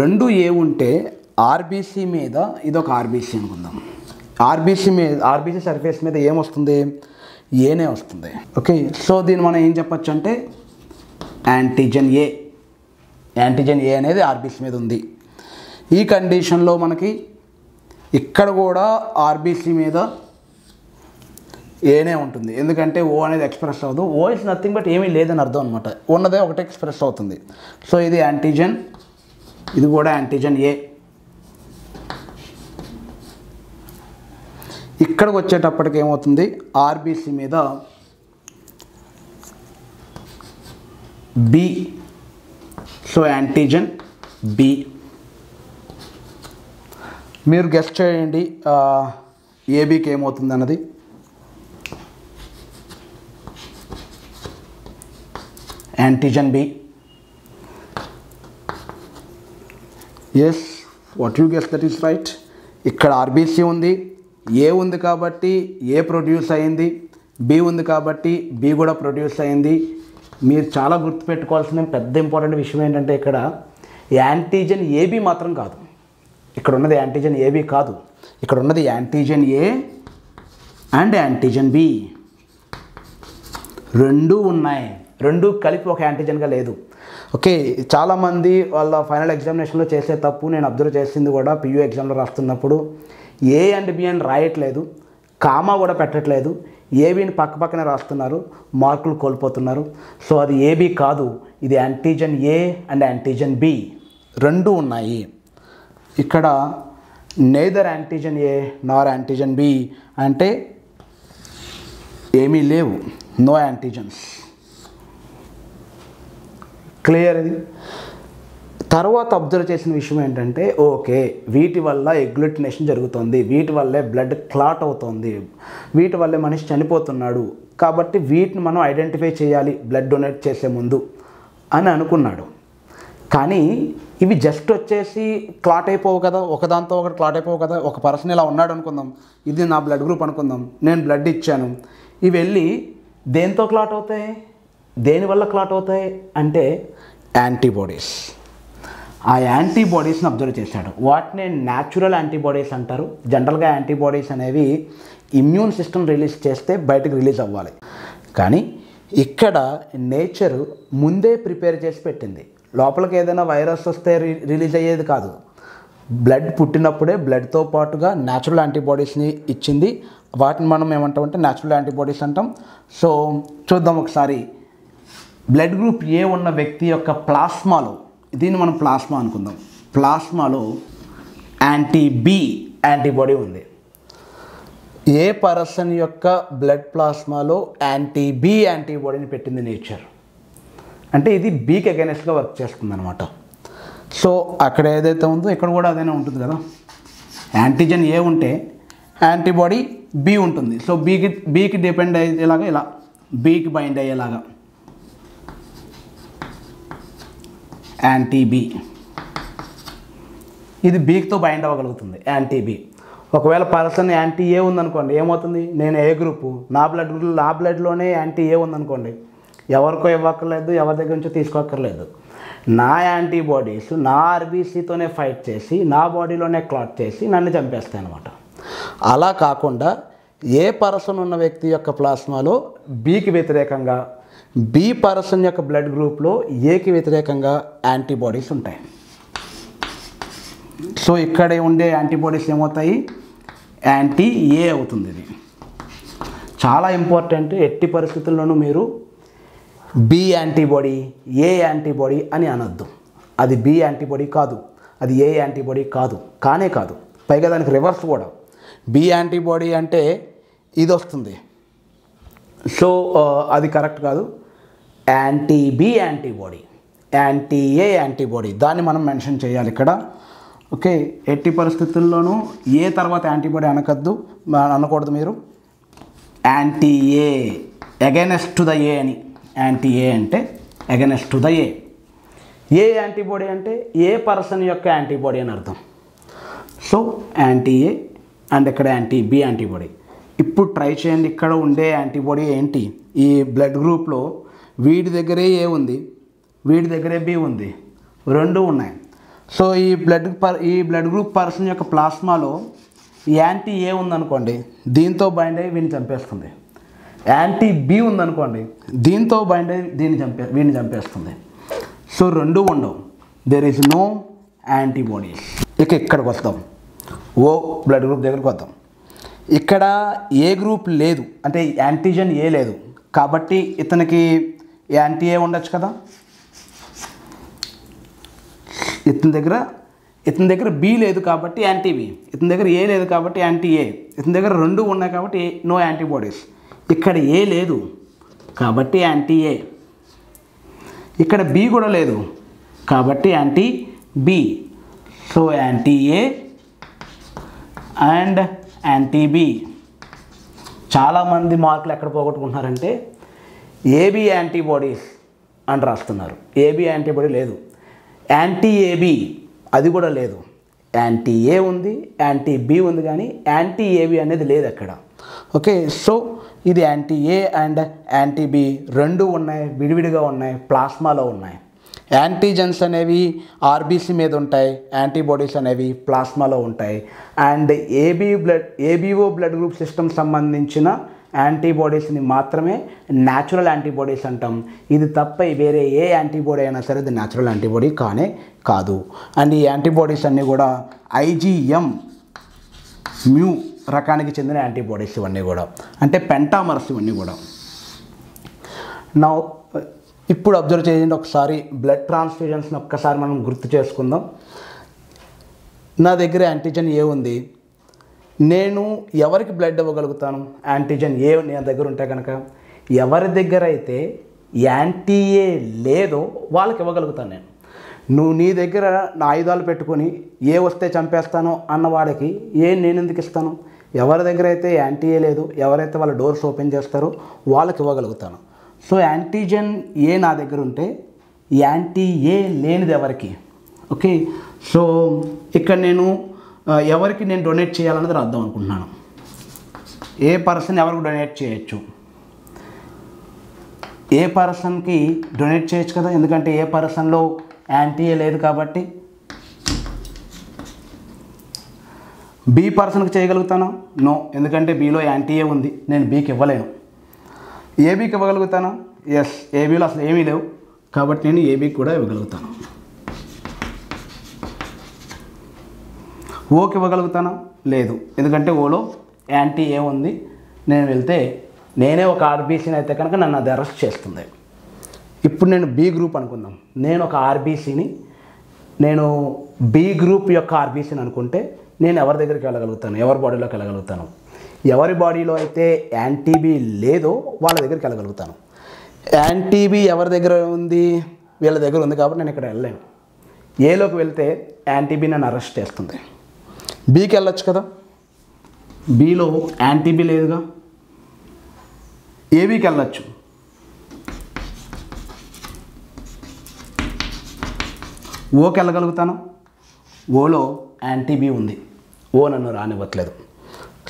రెండు ఏ ఉంటే ఆర్బీసీ మీద, ఇది ఒక ఆర్బీసీ అనుకుందాం. ఆర్బీసీ సర్ఫేస్ మీద ఏమొస్తుంది? ఏనే వస్తుంది. ఓకే, సో దీన్ని మనం ఏం చెప్పచ్చు అంటే యాంటీజెన్ ఏ. యాంటీజెన్ ఏ అనేది ఆర్బీసీ మీద ఉంది. ఈ కండిషన్లో మనకి ఇక్కడ కూడా ఆర్బీసీ మీద ఏనే ఉంటుంది ఎందుకంటే ఓ అనేది ఎక్స్ప్రెస్ అవ్వదు. ఓ ఇస్ నథింగ్ బట్ ఏమీ లేదని అర్థం అనమాట. ఉన్నదే ఒకటే ఎక్స్ప్రెస్ అవుతుంది. సో ఇది యాంటీజెన్, ఇది కూడా యాంటీజెన్ ఏ. ఇక్కడికి వచ్చేటప్పటికి ఏమవుతుంది? ఆర్బీసీ మీద బి. So antigen B. మీరు గెస్ చేయండి ఏబీకి ఏమవుతుంది అన్నది. Antigen B. Yes, what you guess, that is right. ఇక్కడ ఆర్బీసీ ఉంది, ఏ ఉంది కాబట్టి ఏ ప్రొడ్యూస్ అయింది, బి ఉంది కాబట్టి బి కూడా ప్రొడ్యూస్ అయింది. మీరు చాలా గుర్తుపెట్టుకోవాల్సిన పెద్ద ఇంపార్టెంట్ విషయం ఏంటంటే ఇక్కడ యాంటీజెన్ ఏబి మాత్రం కాదు. ఇక్కడ ఉన్నది యాంటీజెన్ ఏబి కాదు, ఇక్కడ ఉన్నది antigen A and antigen B. రెండూ ఉన్నాయి, రెండు కలిపి ఒక యాంటీజెన్గా లేదు. ఓకే, చాలామంది వాళ్ళ ఫైనల్ ఎగ్జామినేషన్లో చేసే తప్పు నేను అబ్జర్వ్ చేసింది కూడా, పియూ ఎగ్జామ్లో రాస్తున్నప్పుడు ఏ అండ్ బి అని రాయట్లేదు, కామా కూడా పెట్టట్లేదు, ఏబిని పక్కనే రాస్తున్నారు, మార్కులు కోల్పోతున్నారు. సో అది ఏబి కాదు, ఇది antigen A and antigen B రెండు ఉన్నాయి. ఇక్కడ నేదర్ యాంటీజెన్ ఏ నార్ యాంటీజెన్ బి అంటే ఏమీ లేవు, నో యాంటీజెన్స్. క్లియర్ ఇది. తర్వాత అబ్జర్వ్ చేసిన విషయం ఏంటంటే ఓకే వీటి వల్ల ఎగ్లూటినేషన్ జరుగుతుంది, వీటి వల్లే బ్లడ్ క్లాట్ అవుతుంది, వీటి వల్లే మనిషి చనిపోతున్నాడు, కాబట్టి వీటిని మనం ఐడెంటిఫై చేయాలి బ్లడ్ డొనేట్ చేసే ముందు అని అనుకున్నాడు. కానీ ఇవి జస్ట్ వచ్చేసి క్లాట్ అయిపోవు కదా, ఒకదాంతో ఒకటి క్లాట్ అయిపోవు కదా. ఒక పర్సన్ ఇలా ఉన్నాడు అనుకుందాం, ఇది నా బ్లడ్ గ్రూప్ అనుకుందాం, నేను బ్లడ్ ఇచ్చాను, ఇవి వెళ్ళి దేంతో క్లాట్ అవుతాయి, దేనివల్ల క్లాట్ అవుతాయి అంటే యాంటీబాడీస్. ఆ యాంటీబాడీస్ని అబ్జర్వ్ చేశాడు, వాటిని న్యాచురల్ యాంటీబాడీస్ అంటారు. జనరల్గా యాంటీబాడీస్ అనేవి ఇమ్యూన్ సిస్టమ్ రిలీజ్ చేస్తే బయటకు రిలీజ్ అవ్వాలి, కానీ ఇక్కడ నేచర్ ముందే ప్రిపేర్ చేసి పెట్టింది. లోపలికి ఏదైనా వైరస్ వస్తే రిలీజ్ అయ్యేది కాదు. బ్లడ్ పుట్టినప్పుడే బ్లడ్తో పాటుగా న్యాచురల్ యాంటీబాడీస్ని ఇచ్చింది. వాటిని మనం ఏమంటామంటే న్యాచురల్ యాంటీబాడీస్ అంటాం. సో చూద్దాం ఒకసారి. బ్లడ్ గ్రూప్ ఏ ఉన్న వ్యక్తి యొక్క ప్లాస్మాలో, దీన్ని మనం ప్లాస్మా అనుకుందాం, ప్లాస్మాలో యాంటీ-బి యాంటీబాడీ ఉంది. ఏ పర్సన్ యొక్క బ్లడ్ ప్లాస్మాలో యాంటీ-బి యాంటీబాడీని పెట్టింది నేచర్ అంటే ఇది బీకి అగైనెస్ట్గా వర్క్ చేస్తుంది అనమాట. సో అక్కడ ఏదైతే ఉందో ఇక్కడ కూడా అదైనా ఉంటుంది కదా. యాంటీజన్ ఏ ఉంటే యాంటీబాడీ బి ఉంటుంది. సో బీకి డిపెండ్ అయ్యేలాగా ఇలా బీకి బైండ్ అయ్యేలాగా యాంటీ-బి, ఇది బీతో బైండ్ అవ్వగలుగుతుంది యాంటీ-బి. ఒకవేళ పర్సన్ యాంటీ-ఏ ఉందనుకోండి, ఏమవుతుంది, నేను ఏ గ్రూపు, నా బ్లడ్లోనే యాంటీ-ఏ ఉందనుకోండి, ఎవరికో ఇవ్వక్కర్లేదు, ఎవరి దగ్గర నుంచో తీసుకోక్కర్లేదు. నా యాంటీబాడీస్ నా ఆర్బీసీతోనే ఫైట్ చేసి నా బాడీలోనే క్లాట్ చేసి నన్ను చంపేస్తాయి అన్నమాట. అలా కాకుండా ఏ పర్సన్ ఉన్న వ్యక్తి యొక్క ప్లాస్మాలో బీకి వ్యతిరేకంగా, బి పర్సన్ యొక్క బ్లడ్ గ్రూప్లో ఏకి వ్యతిరేకంగా యాంటీబాడీస్ ఉంటాయి. సో ఇక్కడ ఉండే యాంటీబాడీస్ ఏమవుతాయి, యాంటీ-ఏ అవుతుంది. ఇది చాలా ఇంపార్టెంట్. ఎట్టి పరిస్థితుల్లోనూ మీరు బి యాంటీబాడీ, ఏ యాంటీబాడీ అని అనొద్దు. అది బి యాంటీబాడీ కాదు, అది ఏ యాంటీబాడీ కాదు, కానే కాదు. పైగా దానికి రివర్స్ కూడా. బి యాంటీబాడీ అంటే ఇది వస్తుంది. సో అది కరెక్ట్ కాదు. యాంటీ-బి యాంటీబాడీ, యాంటీ-ఏ యాంటీబాడీ, దాన్ని మనం మెన్షన్ చేయాలి ఇక్కడ. ఓకే, ఎట్టి పరిస్థితుల్లోనూ ఏ తర్వాత యాంటీబాడీ అనకూడదు మీరు. యాంటీ-ఏ, అగైనెస్ట్ టు ద ఏ అని. యాంటీ-ఏ అంటే against to the A. A antibody అంటే ఏ పర్సన్ యొక్క యాంటీబాడీ అని అర్థం. సో యాంటీ-ఏ అండ్ ఇక్కడ యాంటీ-బి యాంటీబాడీ. ఇప్పుడు ట్రై చేయండి, ఇక్కడ ఉండే యాంటీబాడీ ఏంటి. ఈ బ్లడ్ గ్రూప్లో వీడి దగ్గరే ఏ ఉంది, వీడి దగ్గరే బి ఉంది, రెండు ఉన్నాయి. సో ఈ బ్లడ్ గ్రూప్ పర్సన్ యొక్క ప్లాస్మాలో యాంటీ-ఏ ఉందనుకోండి, దీంతో బైండ్ అయ్యి వీడిని చంపేస్తుంది. యాంటీ-బి ఉందనుకోండి, దీంతో బైండ్ అయ్యి వీడిని చంపేస్తుంది. సో రెండు ఉండవు. There is no antibodies. ఇక్కడికి వస్తాం, ఓ బ్లడ్ గ్రూప్ దగ్గరికి వద్దాం. ఇక్కడ ఏ గ్రూప్ లేదు, అంటే యాంటీజన్ ఏ లేదు కాబట్టి ఇతనికి యాంటీ-ఏ ఉండొచ్చు కదా. ఇతని దగ్గర బి లేదు కాబట్టి యాంటీ-బి, ఇతని దగ్గర ఏ లేదు కాబట్టి యాంటీ-ఏ, ఇతని దగ్గర రెండు ఉన్నాయి కాబట్టి నో యాంటీబాడీస్. ఇక్కడ ఏ లేదు కాబట్టి యాంటీ-ఏ, ఇక్కడ బి కూడా లేదు కాబట్టి anti B. So anti A and anti B. చాలామంది మార్కులు ఎక్కడ పోగొట్టుకుంటున్నారంటే ఏబి యాంటీబాడీస్ అని రాస్తున్నారు. ఏబి యాంటీబాడీ లేదు. యాంటీ-ఏబి అది కూడా లేదు. యాంటీ-ఏ ఉంది, యాంటీ-బి ఉంది, కానీ యాంటీ-ఏబి అనేది లేదు అక్కడ. ఓకే, సో ఇది యాంటీ-ఏ అండ్ యాంటీ-బి రెండు ఉన్నాయి, విడివిడిగా ఉన్నాయి, ప్లాస్మాలో ఉన్నాయి. యాంటీజన్స్ అనేవి ఆర్బీసీ మీద ఉంటాయి, యాంటీబాడీస్ అనేవి ప్లాస్మాలో ఉంటాయి. And ABO blood group system సంబంధించిన యాంటీబాడీస్ని మాత్రమే న్యాచురల్ యాంటీబాడీస్ అంటాం. ఇది తప్ప వేరే ఏ యాంటీబాడీ అయినా సరే ఇది న్యాచురల్ యాంటీబాడీ కానే కాదు. అండ్ ఈ యాంటీబాడీస్ అన్నీ కూడా ఐజీఎం మ్యూ రకానికి చెందిన యాంటీబాడీస్ ఇవన్నీ కూడా, అంటే పెంటామర్స్ ఇవన్నీ కూడా. నా ఇప్పుడు అబ్జర్వ్ చేయండి ఒకసారి, బ్లడ్ ట్రాన్స్ఫ్యూజన్స్ని ఒక్కసారి మనం గుర్తు చేసుకుందాం. నా దగ్గర యాంటీజన్ ఏ ఉంది, నేను ఎవరికి బ్లడ్ ఇవ్వగలుగుతాను, యాంటీజన్ ఏ నా దగ్గర ఉంటే కనుక ఎవరి దగ్గర అయితే యాంటీ-ఏ లేదో వాళ్ళకి ఇవ్వగలుగుతాను నేను. నువ్వు నీ దగ్గర నా ఆయుధాలు పెట్టుకొని ఏ వస్తే చంపేస్తానో అన్నవాడికి నేను ఎందుకు ఇస్తాను. ఎవరి దగ్గర అయితే యాంటీ-ఏ లేదు, ఎవరైతే వాళ్ళ డోర్స్ ఓపెన్ చేస్తారో వాళ్ళకి ఇవ్వగలుగుతాను. సో యాంటీజన్ ఏ నా దగ్గర ఉంటే యాంటీ-ఏ లేనిది ఎవరికి. ఓకే, సో ఇక్కడ నేను ఎవరికి నేను డొనేట్ చేయాలన్నది రాద్దాం అనుకుంటున్నాను. ఏ పర్సన్ ఎవరికి డొనేట్ చేయొచ్చు, ఏ పర్సన్కి డొనేట్ చేయొచ్చు కదా, ఎందుకంటే ఏ పర్సన్లో యాంటీ-ఏ లేదు కాబట్టి. బి పర్సన్కి చేయగలుగుతాను, నో, ఎందుకంటే బిలో యాంటీ-ఏ ఉంది, నేను బికి ఇవ్వలేను. ఏబికి ఇవ్వగలుగుతాను, ఎస్, ఏబీలో అసలు ఏమీ లేవు కాబట్టి నేను ఏబీకి కూడా ఇవ్వగలుగుతాను. ఓకి ఇవ్వగలుగుతానా? లేదు, ఎందుకంటే ఓలో యాంటీ ఏ ఉంది. నేను వెళ్తే నేనే ఒక ఆర్బీసీని అయితే కనుక నన్ను అది అరెస్ట్ చేస్తుంది. ఇప్పుడు నేను బి గ్రూప్ అనుకుందాం. నేను ఒక ఆర్బీసీని, నేను బి గ్రూప్ యొక్క ఆర్బీసీని అనుకుంటే నేను ఎవరి దగ్గరికి వెళ్ళగలుగుతాను? ఎవరి బాడీలోకి వెళ్ళగలుగుతాను? ఎవరి బాడీలో అయితే యాంటీబీ లేదో వాళ్ళ దగ్గరికి వెళ్ళగలుగుతాను. యాంటీబీ ఎవరి దగ్గర ఉంది? వీళ్ళ దగ్గర ఉంది కాబట్టి నేను ఇక్కడ వెళ్ళలేను. ఏలోకి వెళ్తే యాంటీబీ నన్ను అరెస్ట్ చేస్తుంది. బీకి వెళ్ళొచ్చు కదా, బీలో యాంటీబీ లేదుగా. ఏబీకి వెళ్ళొచ్చు, ఓకి వెళ్ళగలుగుతాను. ఓలో యాంటీబీ ఉంది, ఓ నన్ను రానివ్వట్లేదు.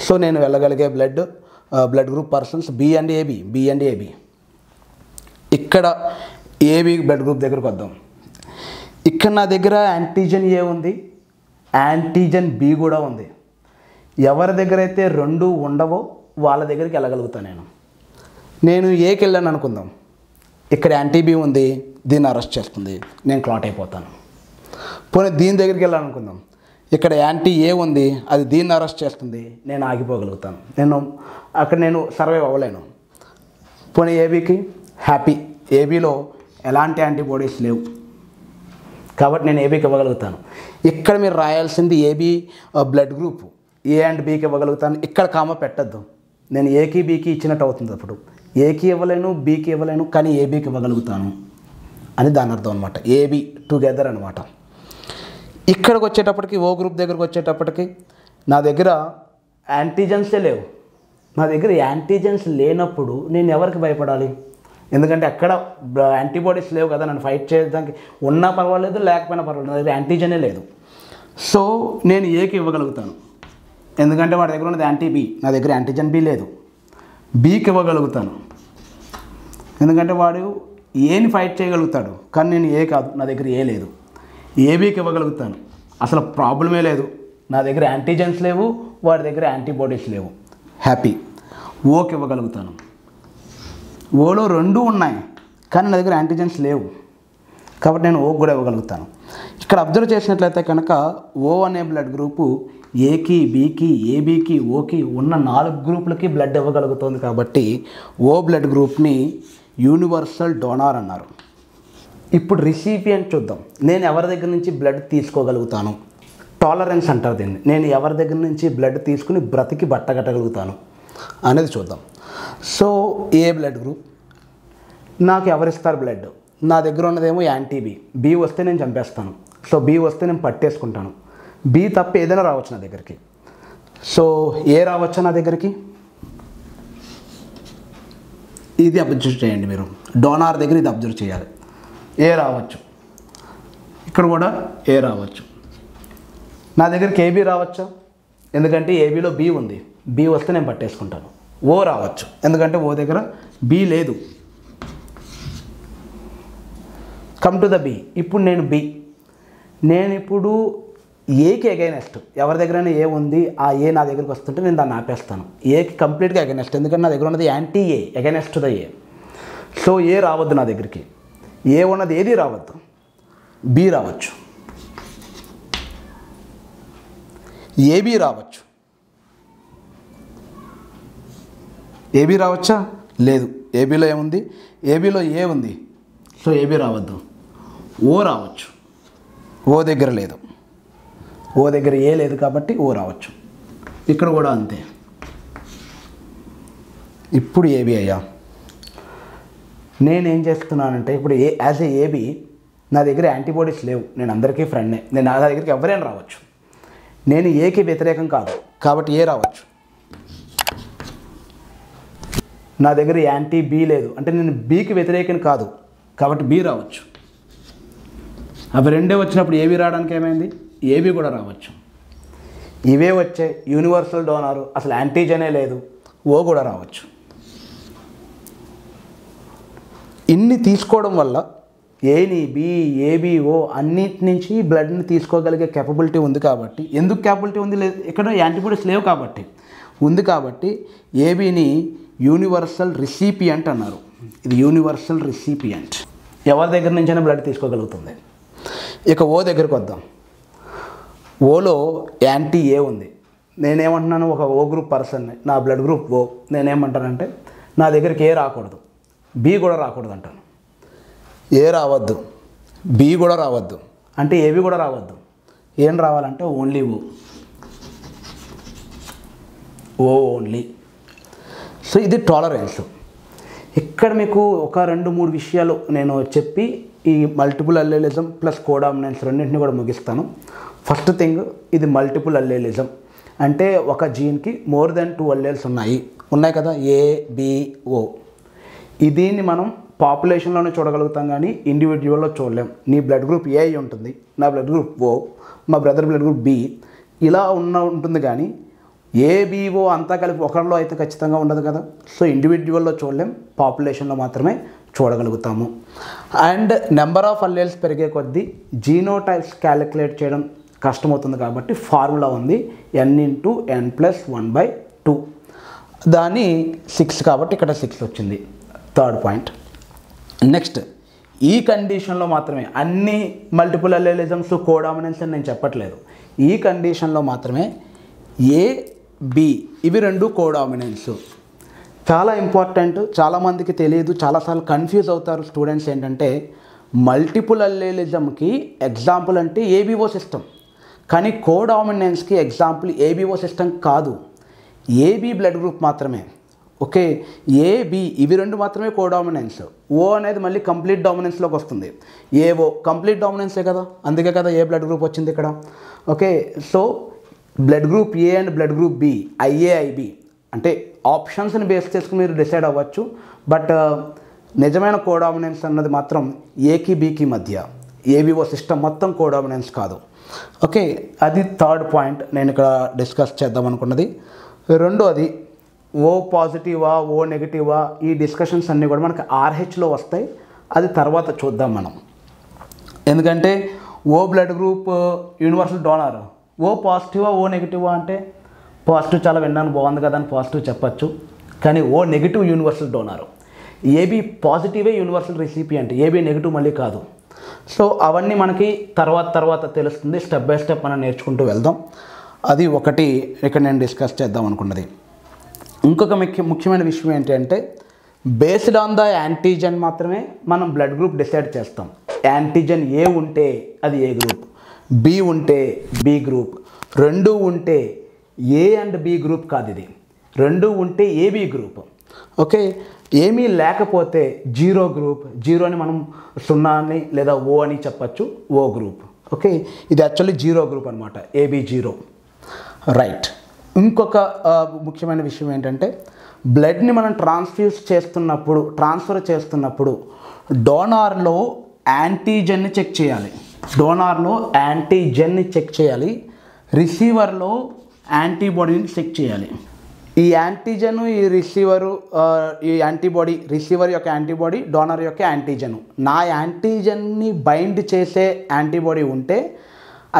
సో నేను వెళ్ళగలిగే blood group persons B and AB. ఇక్కడ ఏబి బ్లడ్ గ్రూప్ దగ్గరకు వద్దాం. ఇక్కడ నా దగ్గర యాంటీజన్ ఏ ఉంది, యాంటీజన్ బి కూడా ఉంది. ఎవరి దగ్గర అయితే రెండు ఉండవో వాళ్ళ దగ్గరికి వెళ్ళగలుగుతాను. నేను ఏకి వెళ్ళాను అనుకుందాం. ఇక్కడ యాంటీబీ ఉంది, దీన్ని అరెస్ట్ చేస్తుంది, నేను క్లాట్ అయిపోతాను. పోనీ దీని దగ్గరికి వెళ్ళాను అనుకుందాం. ఇక్కడ యాంటీ ఏ ఉంది, అది దీన్ని అరెస్ట్ చేస్తుంది, నేను ఆగిపోగలుగుతాను. నేను సర్వైవ్ అవ్వలేను. పోనీ ఏబీకి హ్యాపీ, ఏబీలో ఎలాంటి యాంటీబాడీస్ లేవు కాబట్టి నేను ఏబీకి ఇవ్వగలుగుతాను. ఇక్కడ మీరు రాయాల్సింది AB blood group A and బీకి ఇవ్వగలుగుతాను. ఇక్కడ కామ పెట్టద్దు, నేను ఏకి బీకి ఇచ్చినట్టు అవుతుంది. అప్పుడు ఏకి ఇవ్వలేను, బీకి ఇవ్వలేను, కానీ ఏబీకి ఇవ్వగలుగుతాను అని దాని అర్థం అనమాట. ఏబీ టుగెదర్ అనమాట. ఇక్కడికి వచ్చేటప్పటికి ఓ గ్రూప్ దగ్గరకు వచ్చేటప్పటికి నా దగ్గర యాంటీజెన్సే లేవు. నా దగ్గర యాంటీజెన్స్ లేనప్పుడు నేను ఎవరికి భయపడాలి? ఎందుకంటే అక్కడ యాంటీబాడీస్ లేవు కదా, నన్ను ఫైట్ చేయడానికి. ఉన్నా పర్వాలేదు, లేకపోయినా పర్వాలేదు, నా దగ్గర యాంటీజనే లేదు. సో నేను ఏకి ఇవ్వగలుగుతాను, ఎందుకంటే వాడి దగ్గర ఉన్నది యాంటీ బి, నా దగ్గర యాంటీజన్ బి లేదు. బీకి ఇవ్వగలుగుతాను, ఎందుకంటే వాడు ఏని ఫైట్ చేయగలుగుతాడు, కానీ నేను ఏ కాదు, నా దగ్గర ఏ లేదు. ఏబీకి ఇవ్వగలుగుతాను, అసలు ప్రాబ్లమే లేదు, నా దగ్గర యాంటీజెన్స్ లేవు, వాడి దగ్గర యాంటీబాడీస్ లేవు, హ్యాపీ. ఓకి ఇవ్వగలుగుతాను, ఓలో రెండు ఉన్నాయి కానీ నా దగ్గర యాంటీజెన్స్ లేవు కాబట్టి నేను ఓకి కూడా ఇవ్వగలుగుతాను. ఇక్కడ అబ్జర్వ్ చేసినట్లయితే కనుక ఓ అనే బ్లడ్ గ్రూపు ఏకి, బీకి, ఏబీకి, ఓకి ఉన్న 4 గ్రూపులకి బ్లడ్ ఇవ్వగలుగుతుంది కాబట్టి ఓ బ్లడ్ గ్రూప్ని యూనివర్సల్ డోనార్ అన్నారు. ఇప్పుడు రిసిపియంట్ చూద్దాం. నేను ఎవరి దగ్గర నుంచి బ్లడ్ తీసుకోగలుగుతాను? టాలరెన్స్ అంటారు దీన్ని. నేను ఎవరి దగ్గర నుంచి బ్లడ్ తీసుకుని బ్రతికి బట్టగట్టగలుగుతాను అనేది చూద్దాం. సో ఏ బ్లడ్ గ్రూప్, నాకు ఎవరిస్తారు బ్లడ్? నా దగ్గర ఉన్నదేమో యాంటీ బి. బి వస్తే నేను చంపేస్తాను, సో బి వస్తే నేను పట్టేసుకుంటాను. బి తప్ప ఏదైనా రావచ్చు నా దగ్గరికి. సో ఏ రావచ్చా నా దగ్గరికి? ఇది అబ్జర్వ్ చేయండి మీరు, డోనార్ దగ్గర ఇది అబ్జర్వ్ చేయాలి. ఏ రావచ్చు, ఇక్కడ కూడా ఏ రావచ్చు. నా దగ్గరికి ఏబీ రావచ్చా? ఎందుకంటే ఏబీలో బి ఉంది, బి వస్తే నేను పట్టేసుకుంటాను. ఓ రావచ్చు, ఎందుకంటే ఓ దగ్గర బి లేదు. Come to the B. ఇప్పుడు నేను ఇప్పుడు ఏకి అగైనెస్ట్, ఎవరి దగ్గరైనా ఏ ఉంది, ఆ ఏ నా దగ్గరికి వస్తుంటే నేను దాన్ని ఆపేస్తాను. ఏకి కంప్లీట్గా అగైనెస్ట్, ఎందుకంటే నా దగ్గర ఉన్నది anti A, against the A. So A రావద్దు నా దగ్గరికి, ఏ ఉన్నది ఏది రావద్దు. బి రావచ్చు, ఏబీ రావచ్చు. ఏబీ రావచ్చా? లేదు, ఏబీలో ఏముంది? ఏబీలో ఏ ఉంది, సో ఏబీ రావద్దు. ఓ రావచ్చు, ఓ దగ్గర లేదు, ఓ దగ్గర ఏ లేదు కాబట్టి ఓ రావచ్చు. ఇక్కడ కూడా అంతే. ఇప్పుడు ఏబీ అయ్యా, నేనేం చేస్తున్నానంటే ఇప్పుడు యాజ్ ఏ ఏబీ నా దగ్గర యాంటీబాడీస్ లేవు, నేను అందరికీ ఫ్రెండ్నే, నా దగ్గరికి ఎవరైనా రావచ్చు. నేను ఏకి వ్యతిరేకం కాదు కాబట్టి ఏ రావచ్చు. నా దగ్గర యాంటీ బి లేదు అంటే నేను బీకి వ్యతిరేకం కాదు కాబట్టి బి రావచ్చు. అవి రెండే వచ్చినప్పుడు ఏబీ రావడానికి ఏమైంది? ఏబీ కూడా రావచ్చు. ఇవే వచ్చాయి, యూనివర్సల్ డోనారు, అసలు యాంటీజనే లేదు, ఓ కూడా రావచ్చు. ఇన్ని తీసుకోవడం వల్ల ఏని, బి, ఏబి, ఓ అన్నిటి నుంచి బ్లడ్ని తీసుకోగలిగే కేపబిలిటీ ఉంది కాబట్టి, ఎందుకు కేపబిలిటీ ఉంది? లేదు, ఇక్కడ యాంటీబాడీస్ లేవు కాబట్టి ఉంది కాబట్టి ఏబీని యూనివర్సల్ రిసిపియంట్ అన్నారు. ఇది యూనివర్సల్ రిసిపియంట్, ఎవరి దగ్గర నుంచైనా బ్లడ్ తీసుకోగలుగుతుంది. ఇక ఓ దగ్గరికి వద్దాం. ఓలో యాంటీ ఏ ఉంది. నేనేమంటున్నాను, ఒక ఓ గ్రూప్ పర్సన్ని, నా బ్లడ్ గ్రూప్ ఓ. నేనేమంటానంటే నా దగ్గరికి ఏ రాకూడదు, బి కూడా రాకూడదు అంటాను. ఏ రావద్దు, బి కూడా రావద్దు, అంటే ఏవి కూడా రావద్దు. ఏం రావాలంటే ఓన్లీ ఓ ఓన్లీ. సో ఇది టాలరెన్స్. ఇక్కడ మీకు ఒక 2-3 విషయాలు నేను చెప్పి ఈ మల్టిపుల్ అల్లేలిజం ప్లస్ కోడామినెన్స్ రెండింటిని కూడా ముగిస్తాను. ఫస్ట్ థింగ్, ఇది మల్టిపుల్ అల్లేలిజం అంటే ఒక జీన్కి మోర్ దెన్ 2 అల్లేల్స్ ఉన్నాయి కదా, ఏ బి ఓ. దీన్ని మనం పాపులేషన్లోనే చూడగలుగుతాం కానీ ఇండివిజువల్లో చూడలేం. నీ బ్లడ్ గ్రూప్ ఏ అయి ఉంటుంది, నా బ్లడ్ గ్రూప్ ఓ, మా బ్రదర్ బ్లడ్ గ్రూప్ బి, ఇలా ఉంటుంది. కానీ ఏబిఓ అంతా కలిపి ఒకరిలో అయితే ఖచ్చితంగా ఉండదు కదా. సో ఇండివిజువల్లో చూడలేం, పాపులేషన్లో మాత్రమే చూడగలుగుతాము. అండ్ నెంబర్ ఆఫ్ అల్లేల్స్ పెరిగే కొద్దీ జీనోటైప్స్ క్యాలిక్యులేట్ చేయడం కష్టమవుతుంది. కాబట్టి ఫార్ములా ఉంది, n/n+1/2. దాని 6 కాబట్టి ఇక్కడ 6 వచ్చింది. Third point. నెక్స్ట్, ఈ కండిషన్లో మాత్రమే అన్ని మల్టిపుల్ అల్లేలిజమ్స్ కోడామినెన్స్ అని నేను చెప్పట్లేదు. ఈ కండిషన్లో మాత్రమే ఏ బి ఇవి 2 కోడామినెన్స్. చాలా ఇంపార్టెంట్, చాలామందికి తెలియదు, చాలాసార్లు కన్ఫ్యూజ్ అవుతారు స్టూడెంట్స్. ఏంటంటే మల్టిపుల్ అల్లేలిజంకి ఎగ్జాంపుల్ అంటే ఏబిఓ సిస్టమ్, కానీ కోడామినెన్స్కి ఎగ్జాంపుల్ ఏబిఓ సిస్టమ్ కాదు, ఏబి బ్లడ్ గ్రూప్ మాత్రమే. ఓకే, ఏబి ఇవి 2 మాత్రమే కోడామినెన్స్. ఓ అనేది మళ్ళీ కంప్లీట్ డామినెన్స్లోకి వస్తుంది. ఏఓ కంప్లీట్ డామినెన్సే కదా, అందుకే కదా ఏ బ్లడ్ గ్రూప్ వచ్చింది ఇక్కడ. Okay, so blood group A and blood group B, IA IB అంటే ఆప్షన్స్ని బేస్ చేసుకుని మీరు డిసైడ్ అవ్వచ్చు. బట్ నిజమైన కోడామినెన్స్ అన్నది మాత్రం ఏకి బికి మధ్య, ఏబిఓ సిస్టమ్ మొత్తం కోడామినెన్స్ కాదు. ఓకే, అది థర్డ్ పాయింట్ నేను ఇక్కడ డిస్కస్ చేద్దాం అనుకున్నది. రెండోది, ఓ పాజిటివా ఓ నెగిటివా, ఈ డిస్కషన్స్ అన్నీ కూడా మనకి ఆర్హెచ్లో వస్తాయి. అది తర్వాత చూద్దాం మనం. ఎందుకంటే ఓ బ్లడ్ గ్రూప్ యూనివర్సల్ డోనర్, ఓ పాజిటివా ఓ నెగిటివా అంటే పాజిటివ్ చాలా విన్నాను బాగుంది కదా అని పాజిటివ్ చెప్పచ్చు. కానీ O negative universal donor, AB పాజిటివే యూనివర్సల్ రిసిపియంట్, ఏబి నెగిటివ్ మళ్ళీ కాదు. సో అవన్నీ మనకి తర్వాత తెలుస్తుంది. స్టెప్ బై స్టెప్ మనం నేర్చుకుంటూ వెళ్దాం. అది ఒకటి ఇక్కడ నేను డిస్కస్ చేద్దాం అనుకున్నది. ఇంకొక ముఖ్యమైన విషయం ఏంటంటే బేస్డ్ ఆన్ ద యాంటీజెన్ మాత్రమే మనం బ్లడ్ గ్రూప్ డిసైడ్ చేస్తాం. యాంటీజెన్ ఏ ఉంటే అది ఏ గ్రూప్, బి ఉంటే బి గ్రూప్, 2 ఉంటే ఏ అండ్ బి గ్రూప్ కాదు, ఇది 2 ఉంటే ఏబి గ్రూప్. ఓకే, ఏమీ లేకపోతే జీరో గ్రూప్, జీరోని మనం 0 అని లేదా ఓ అని చెప్పచ్చు, ఓ గ్రూప్. ఓకే, ఇది యాక్చువల్లీ జీరో గ్రూప్ అనమాట, ఏబి జీరో. రైట్. ఇంకొక ముఖ్యమైన విషయం ఏంటంటే బ్లడ్ని మనం ట్రాన్స్ఫర్ చేస్తున్నప్పుడు డోనార్లో యాంటీజెన్ని చెక్ చేయాలి. రిసీవర్లో యాంటీబాడీని చెక్ చేయాలి. ఈ యాంటీజెన్, ఈ యాంటీబాడీ, రిసీవర్ యొక్క యాంటీబాడీ, డోనర్ యొక్క యాంటీజెన్. నా యాంటీజెన్ని బైండ్ చేసే యాంటీబాడీ ఉంటే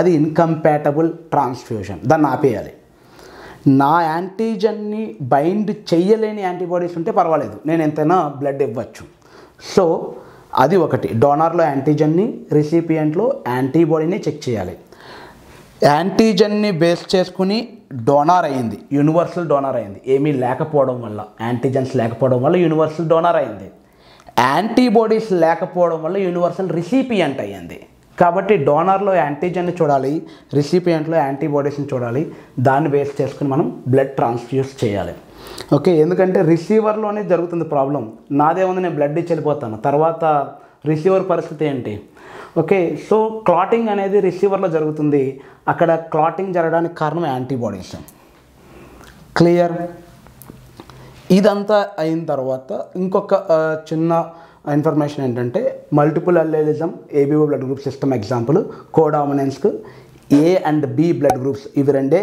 అది ఇన్కంపాటబుల్ ట్రాన్స్ఫ్యూషన్, దాన్ని ఆపేయాలి. నా యాంటీజెన్ని బైండ్ చేయలేని యాంటీబాడీస్ ఉంటే పర్వాలేదు, నేను ఎంతైనా బ్లడ్ ఇవ్వచ్చు. సో అది ఒకటి, డోనార్లో యాంటీజెన్ని, రిసిపియంట్లో యాంటీబాడీని చెక్ చేయాలి. యాంటీజెన్ని బేస్ చేసుకుని డోనార్ అయింది, యూనివర్సల్ డోనార్ అయింది. ఏమీ లేకపోవడం వల్ల, యాంటీజెన్స్ లేకపోవడం వల్ల యూనివర్సల్ డోనార్ అయింది. యాంటీబాడీస్ లేకపోవడం వల్ల యూనివర్సల్ రిసిపియంట్ అయ్యింది. కాబట్టి డోనార్లో యాంటీజెన్ని చూడాలి, రిసిపియంట్లో యాంటీబాడీస్ని చూడాలి. దాన్ని బేస్ చేసుకుని మనం బ్లడ్ ట్రాన్స్ఫ్యూజ్ చేయాలి. ఓకే, ఎందుకంటే రిసీవర్లోనే జరుగుతుంది ప్రాబ్లం. నాదేముంది, నేను బ్లడ్ ఇచ్చి వెళ్ళిపోతాను, తర్వాత రిసీవర్ పరిస్థితి ఏంటి? ఓకే, సో క్లాటింగ్ అనేది రిసీవర్లో జరుగుతుంది. అక్కడ క్లాటింగ్ జరగడానికి కారణం యాంటీబాడీస్. క్లియర్? ఇదంతా అయిన తర్వాత ఇంకొక చిన్న ఇన్ఫర్మేషన్ ఏంటంటే multiple allelism, ABO blood group system example. కోడామినెన్స్కు A and B blood groups, ఇవి 2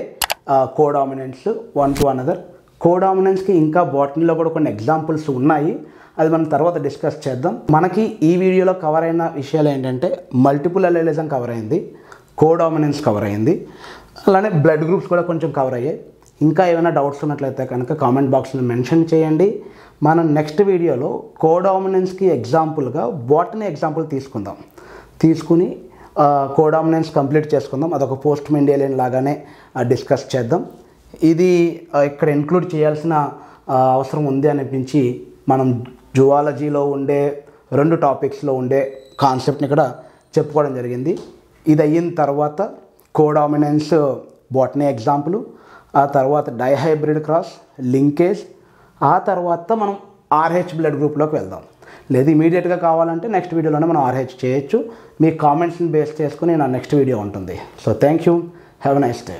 కోడామినెన్స్, 1 to another. కోడామినెన్స్కి ఇంకా బాటనీలో కూడా కొన్ని ఎగ్జాంపుల్స్ ఉన్నాయి, అది మనం తర్వాత డిస్కస్ చేద్దాం. మనకి ఈ వీడియోలో కవర్ అయిన విషయాలు ఏంటంటే మల్టిపుల్ అల్లేలిజం కవర్ అయింది, కోడామినెన్స్ కవర్ అయింది, అలానే బ్లడ్ గ్రూప్స్ కూడా కొంచెం కవర్ అయ్యాయి. ఇంకా ఏమైనా డౌట్స్ ఉన్నట్లయితే కనుక కామెంట్ బాక్స్లో మెన్షన్ చేయండి. మనం నెక్స్ట్ వీడియోలో కోడామినెన్స్కి ఎగ్జాంపుల్గా బాటనీ ఎగ్జాంపుల్ తీసుకుని కోడామినెన్స్ కంప్లీట్ చేసుకుందాం. అదొక పోస్ట్ మెండిలియన్ లాగానే డిస్కస్ చేద్దాం. ఇది ఇక్కడ ఇంక్లూడ్ చేయాల్సిన అవసరం ఉంది అనిపించి మనం జువాలజీలో ఉండే 2 టాపిక్స్లో ఉండే కాన్సెప్ట్ని ఇక్కడ చెప్పుకోవడం జరిగింది. ఇది అయిన తర్వాత కోడామినెన్స్ బాటనీ ఎగ్జాంపుల్, ఆ తర్వాత డైహైబ్రిడ్ క్రాస్, లింకేజ్, ఆ తర్వాత మనం RH బ్లడ్ గ్రూప్లోకి వెళ్దాం. లేదు ఇమీడియట్గా కావాలంటే నెక్స్ట్ వీడియోలోనే మనం RH చేయొచ్చు. మీ కామెంట్స్ని బేస్ చేసుకుని నా నెక్స్ట్ వీడియో ఉంటుంది. So thank you, have a nice day.